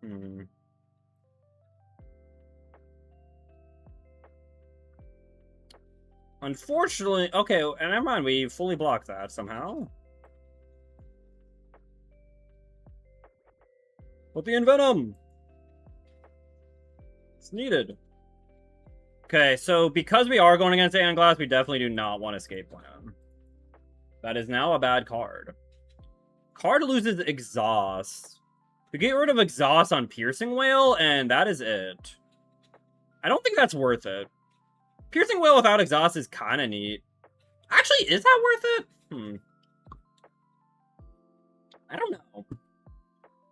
Hmm. Unfortunately, okay, and never mind, we fully blocked that somehow. Put the Envenom! It's needed. Okay, so because we are going against Aeon Glass, we definitely do not want Escape Plan. That is now a bad card. Card loses Exhaust. We get rid of Exhaust on Piercing Whale, and that is it. I don't think that's worth it. Piercing Whale without Exhaust is kind of neat. Actually, is that worth it? I don't know.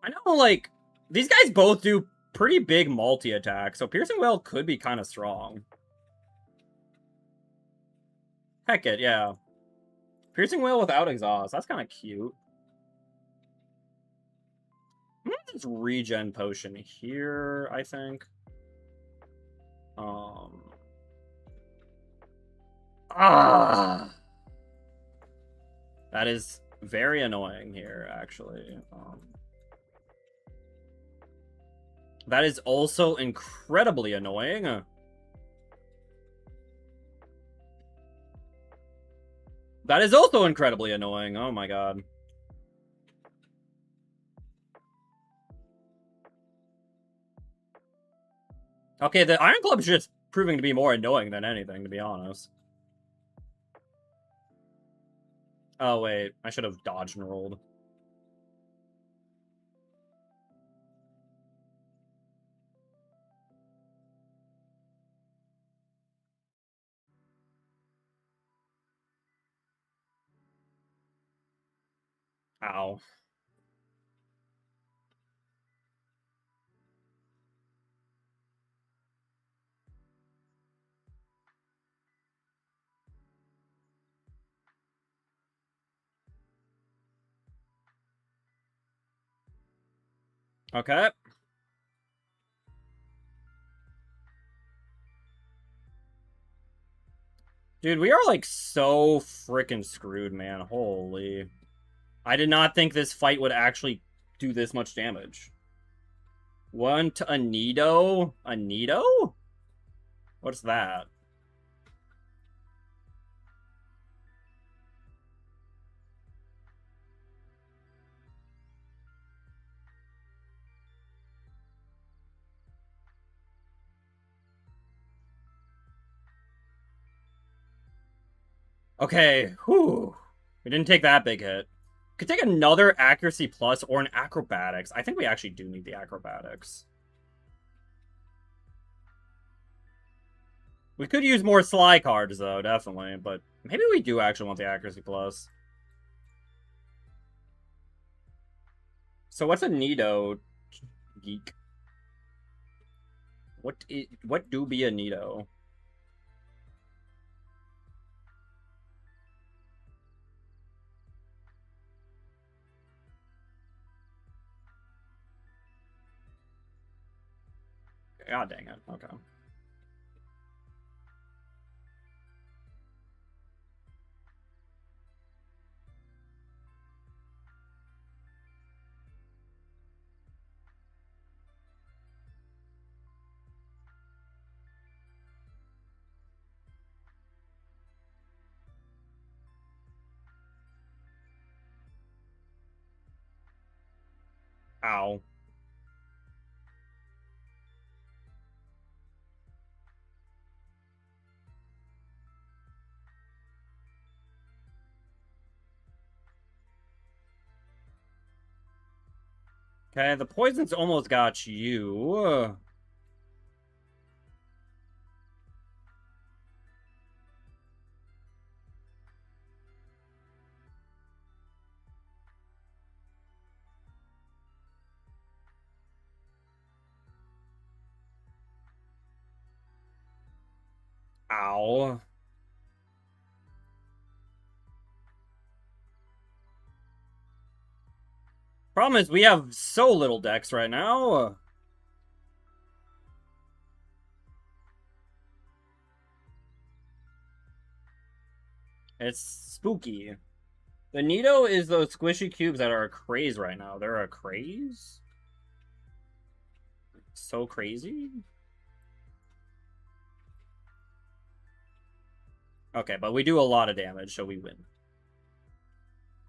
I know, like, these guys both do pretty big multi-attack, so Piercing Whale could be kind of strong. Heck it, yeah. Piercing Whale without Exhaust, that's kind of cute. This regen potion here, I think. That is very annoying here, actually. That is also incredibly annoying. That is also incredibly annoying. Oh my god. Okay, the Iron Club's just proving to be more annoying than anything, to be honest. Oh, wait. I should have dodged and rolled. Ow. Okay. Dude, we are, like, so freaking screwed, man. Holy. I did not think this fight would actually do this much damage. One to a Nido? A Nido? What's that? Okay, whew. We didn't take that big hit. Could take another accuracy plus or an acrobatics. I think we actually do need the acrobatics. We could use more Sly cards, though, definitely. But maybe we do actually want the accuracy plus. So what's a Nido, geek? What do be a Nido? God dang it. Okay. Ow. Okay, the poison's almost got you. Ow. Problem is, we have so little decks right now. It's spooky. The Nito is those squishy cubes that are a craze right now. They're a craze? So crazy? Okay, but we do a lot of damage, so we win.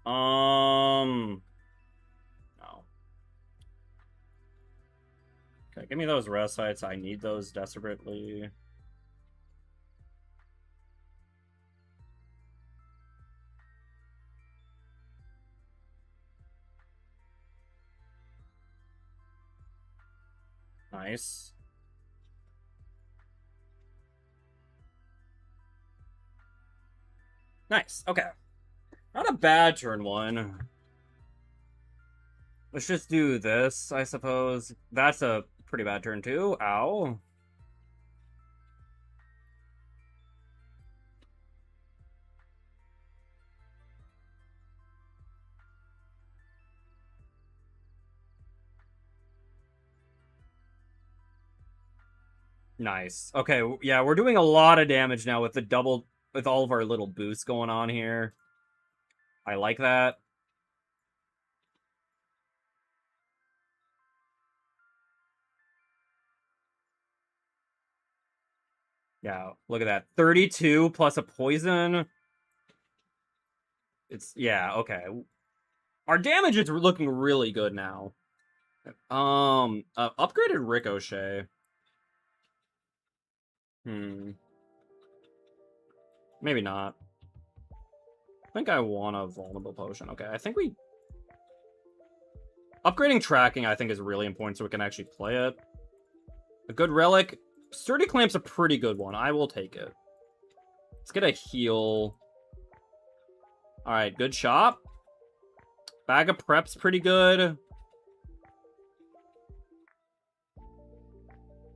No. Okay, give me those rest sites. I need those desperately. Nice. Nice. Okay. Not a bad turn one. Let's just do this, I suppose. That's a pretty bad turn two. Ow. Nice. Okay, yeah, we're doing a lot of damage now with the double, with all of our little boosts going on here. I like that. Yeah, look at that. 32 plus a poison. It's, yeah, okay. Our damage is looking really good now. Upgraded Ricochet. Maybe not. I think I want a vulnerable potion. Okay, I think we... Upgrading tracking, I think, is really important so we can actually play it. A good relic. Sturdy Clamp's a pretty good one. I will take it. Let's get a heal. Alright, good shop. Bag of Prep's pretty good.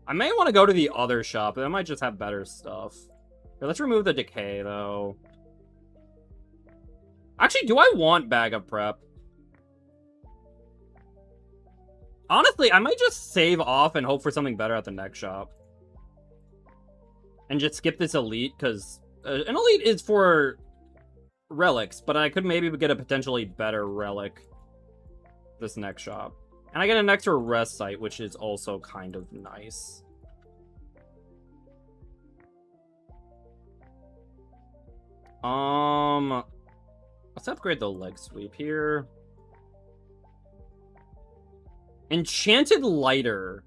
I may want to go to the other shop. That might just have better stuff. Okay, let's remove the decay, though. Actually, do I want Bag of Prep? Honestly, I might just save off and hope for something better at the next shop. And just skip this elite, because an elite is for relics, but I could maybe get a potentially better relic this next shop. And I get an extra rest site, which is also kind of nice. Let's upgrade the leg sweep here. Enchanted lighter.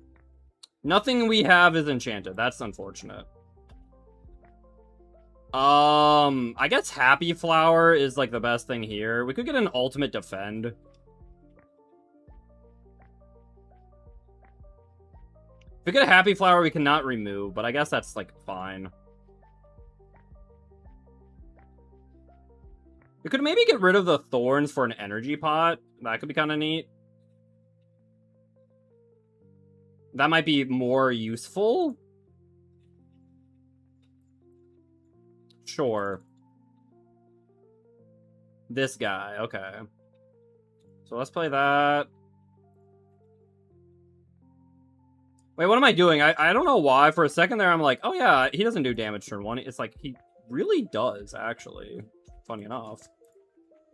Nothing we have is enchanted. That's unfortunate. I guess Happy Flower is like the best thing here. We could get an ultimate defend. If we get a Happy Flower, we cannot remove, but I guess that's like fine. We could maybe get rid of the thorns for an energy pot. That could be kind of neat. That might be more useful. Sure. This guy, okay. So let's play that. Wait, what am I doing? I don't know why. For a second there, I'm like, oh yeah, he doesn't do damage turn one. It's like, he really does, actually. Funny enough.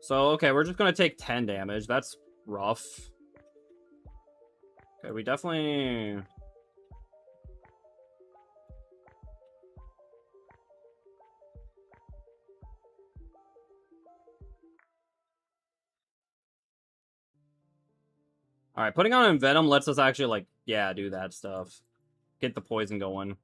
So, okay, we're just gonna take 10 damage. That's rough. Okay, we definitely... Alright, putting on Envenom lets us actually, like, yeah, do that stuff. Get the poison going.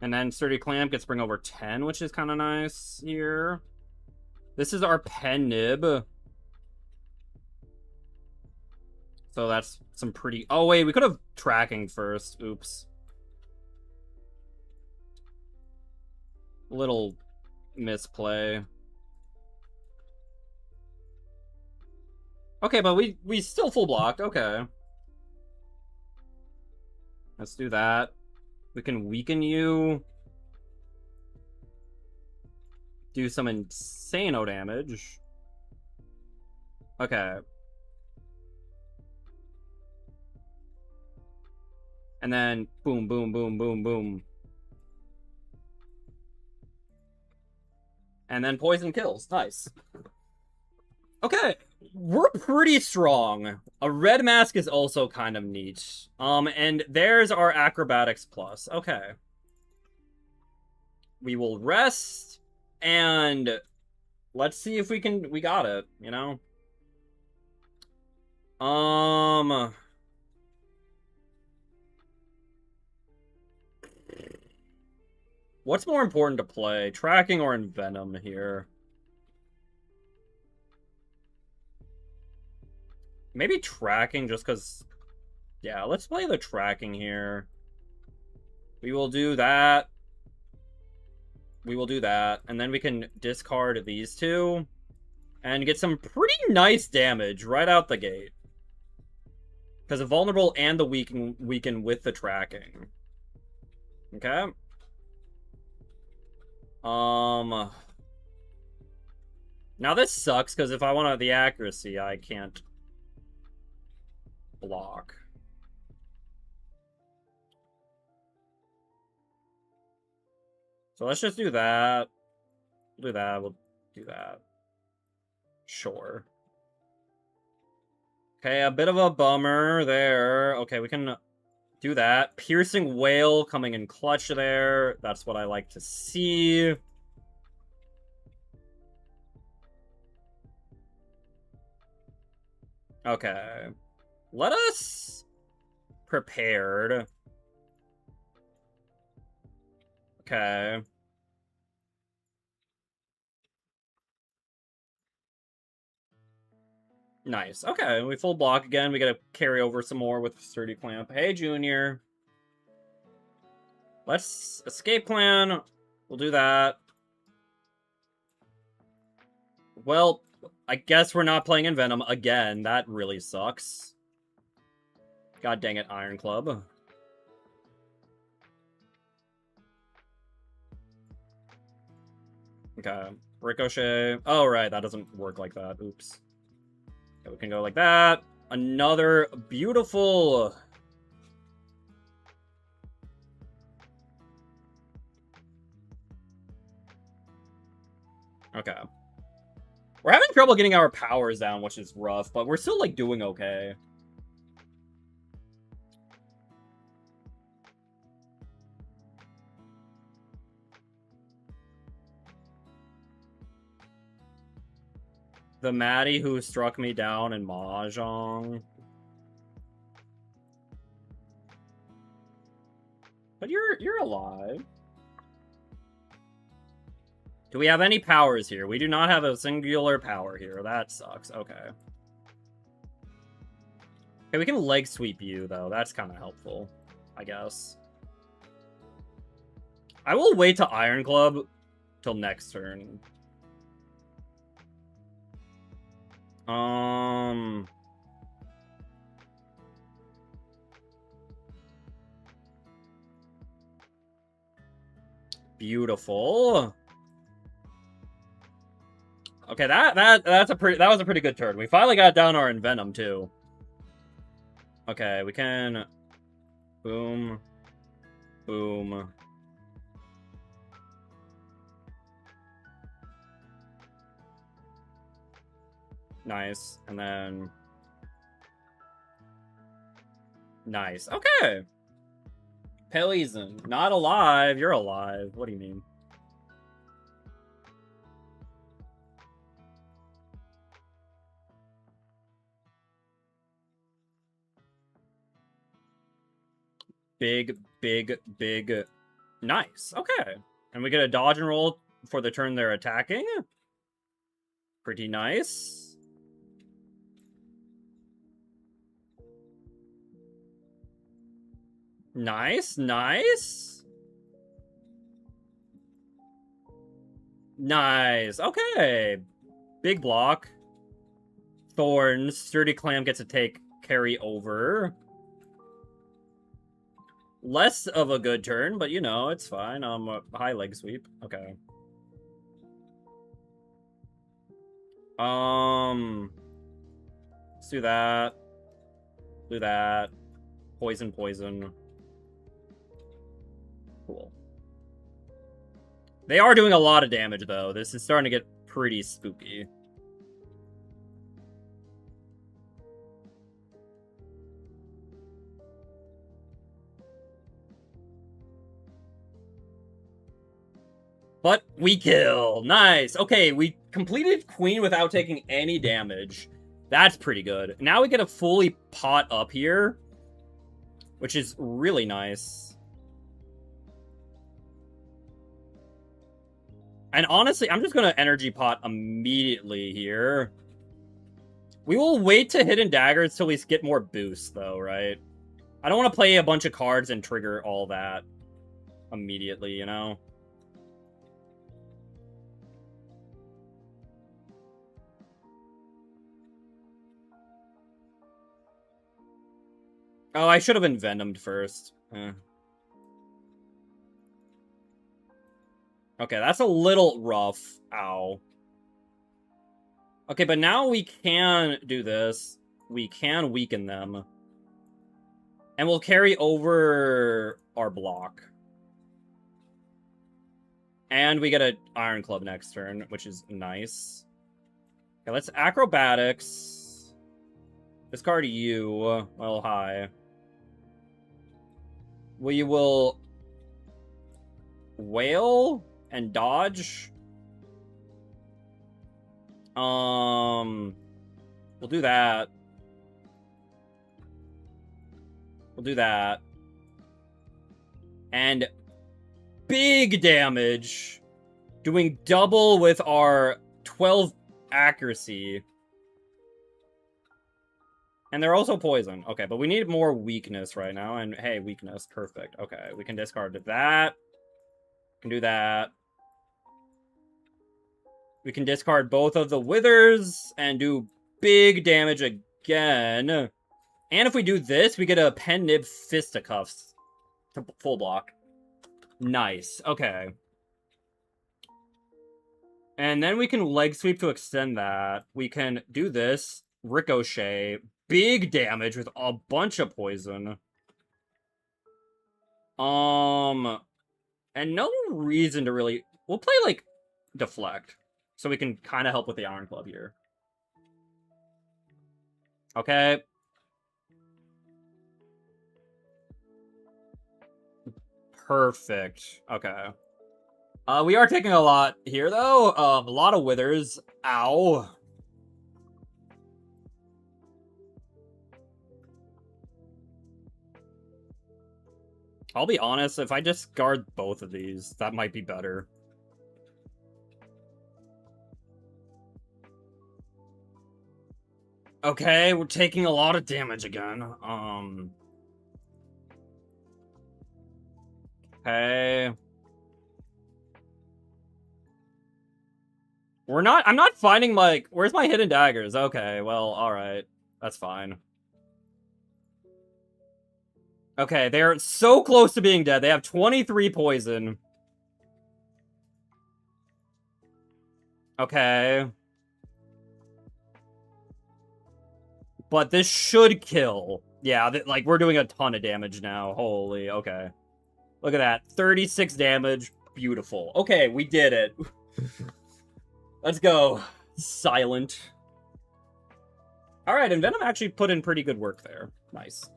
And then Sturdy Clamp gets bring over 10, which is kind of nice here. This is our pen nib. So that's some pretty... Oh, wait, we could have tracking first. Oops. Little misplay. Okay, but we still full blocked. Okay. Let's do that. We can weaken you. Do some insano damage. Okay. And then boom, boom, boom, boom, boom. And then poison kills. Nice. Okay, we're pretty strong. A red mask is also kind of neat. And there's our acrobatics plus. Okay. We will rest and let's see if we got it, you know? What's more important to play? Tracking or Envenom here? Maybe tracking just because... Yeah, let's play the tracking here. We will do that. We will do that. And then we can discard these two. And get some pretty nice damage right out the gate. Because the vulnerable and the weaken with the tracking. Okay. Now this sucks because if I want the accuracy, I can't block. So let's just do that. We'll do that. We'll do that. Sure. Okay, a bit of a bummer there. Okay, we can do that. Piercing Whale coming in clutch there. That's what I like to see. Okay. Let us prepared. Okay. Nice. Okay, we full block again. We gotta carry over some more with Sturdy Clamp. Hey, Junior. Let's escape plan. We'll do that. Well, I guess we're not playing in Venom again. That really sucks. God dang it, Iron Club. Okay. Ricochet. Oh, right. That doesn't work like that. Oops. Okay, we can go like that. Another beautiful... Okay. We're having trouble getting our powers down, which is rough, but we're still, like, doing okay. The Maddie who struck me down in Mahjong. But you're alive. Do we have any powers here? We do not have a singular power here. That sucks. Okay. Okay, we can leg sweep you, though. That's kind of helpful, I guess. I will wait to Iron Club till next turn. Beautiful. Okay, that was a pretty good turn. We finally got down our Envenom too. Okay, we can boom, boom. Nice, and then nice. Okay. Poison, not alive. You're alive. What do you mean? Big. Nice. Okay. And we get a dodge and roll for the turn they're attacking. Pretty nice. Nice. Nice. Okay. Big block. Thorns. Sturdy Clam gets to take carry over. Less of a good turn, but you know, it's fine. High leg sweep. Okay. Let's do that. Do that. Poison, poison. Cool. They are doing a lot of damage, though. This is starting to get pretty spooky. But we kill. Nice. Okay, we completed Queen without taking any damage. That's pretty good. Now we get a fully pot up here, which is really nice. And honestly, I'm just going to energy pot immediately here. We will wait to Hidden Daggers till we get more boost, though, right? I don't want to play a bunch of cards and trigger all that immediately, you know? Oh, I should have been Venomed first. Okay, that's a little rough. Ow. Okay, but now we can do this. We can weaken them. And we'll carry over our block. And we get an Iron Club next turn, which is nice. Okay, let's Acrobatics. Discard you. Well, hi. We will Whale and dodge. We'll do that. We'll do that. And big damage. Doing double with our 12 accuracy. And they're also poison. Okay, but we need more weakness right now. And hey, weakness. Perfect. Okay, we can discard that. We can do that. We can discard both of the withers and do big damage again. And if we do this, we get a Pen Nib Fisticuffs to full block. Nice. Okay. And then we can leg sweep to extend that. We can do this. Ricochet. Big damage with a bunch of poison. And no reason to really... We'll play, like, Deflect. So we can kind of help with the Iron Club here. Okay. Perfect. Okay. We are taking a lot here, though. A lot of withers. Ow. I'll be honest, if I discard both of these, that might be better. Okay, we're taking a lot of damage again. Okay. I'm not finding my... Where's my hidden daggers? Okay, well, alright. That's fine. Okay, they're so close to being dead. They have 23 poison. Okay. But this should kill. Yeah, like, we're doing a ton of damage now. Holy, okay. Look at that. 36 damage. Beautiful. Okay, we did it. Let's go. Silent. Alright, and Venom actually put in pretty good work there. Nice.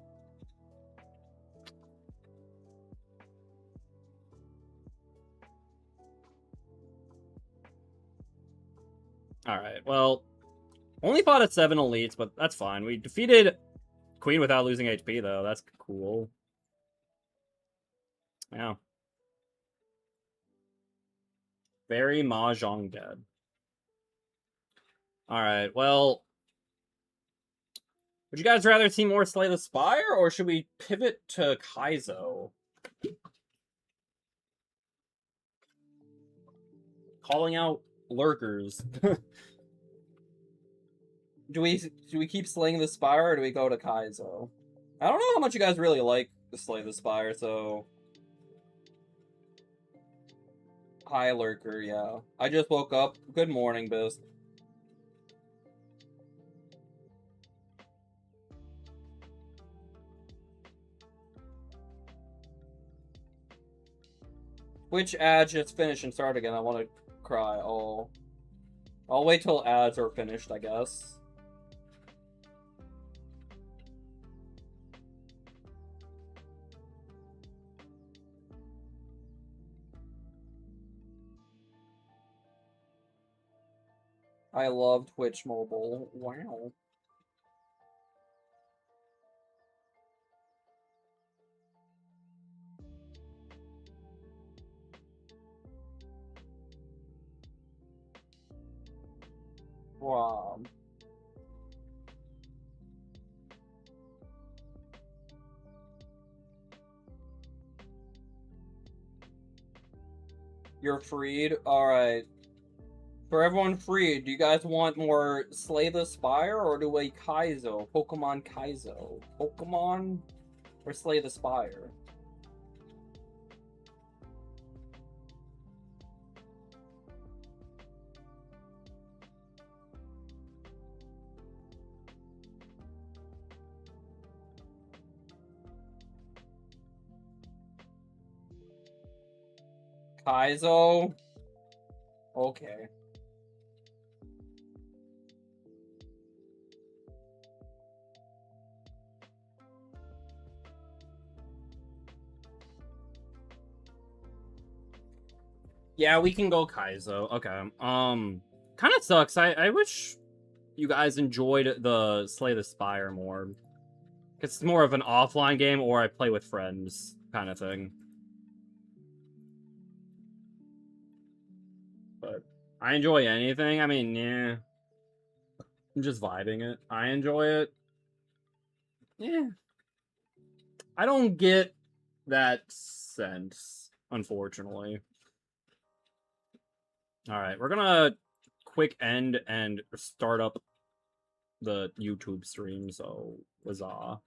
Alright, well... Only fought at 7 elites, but that's fine. We defeated Queen without losing HP, though. That's cool. Yeah. Very Mahjong dead. Alright, well... Would you guys rather see more Slay the Spire, or should we pivot to Kaizo? calling out lurkers. Do we keep slaying the Spire or do we go to Kaizo? I don't know how much you guys really like to slay the Spire, so hi lurker, yeah. I just woke up. Good morning, Biz. Which ad just finished and start again? I want to cry. Oh, I'll wait till ads are finished, I guess. I love Twitch Mobile. Wow. Wow. You're freed? Alright. For everyone freed, do you guys want more Slay the Spire or do a Kaizo? Pokemon Kaizo? Pokemon or Slay the Spire? Kaizo? Okay. Yeah, we can go Kaizo. Okay. Kind of sucks. I wish you guys enjoyed the Slay the Spire more. It's more of an offline game, or I play with friends kind of thing. But I enjoy anything. I mean, yeah. I'm just vibing it. I enjoy it. Yeah. I don't get that sense, unfortunately. Alright, we're gonna quick end and start up the YouTube stream, so huzzah.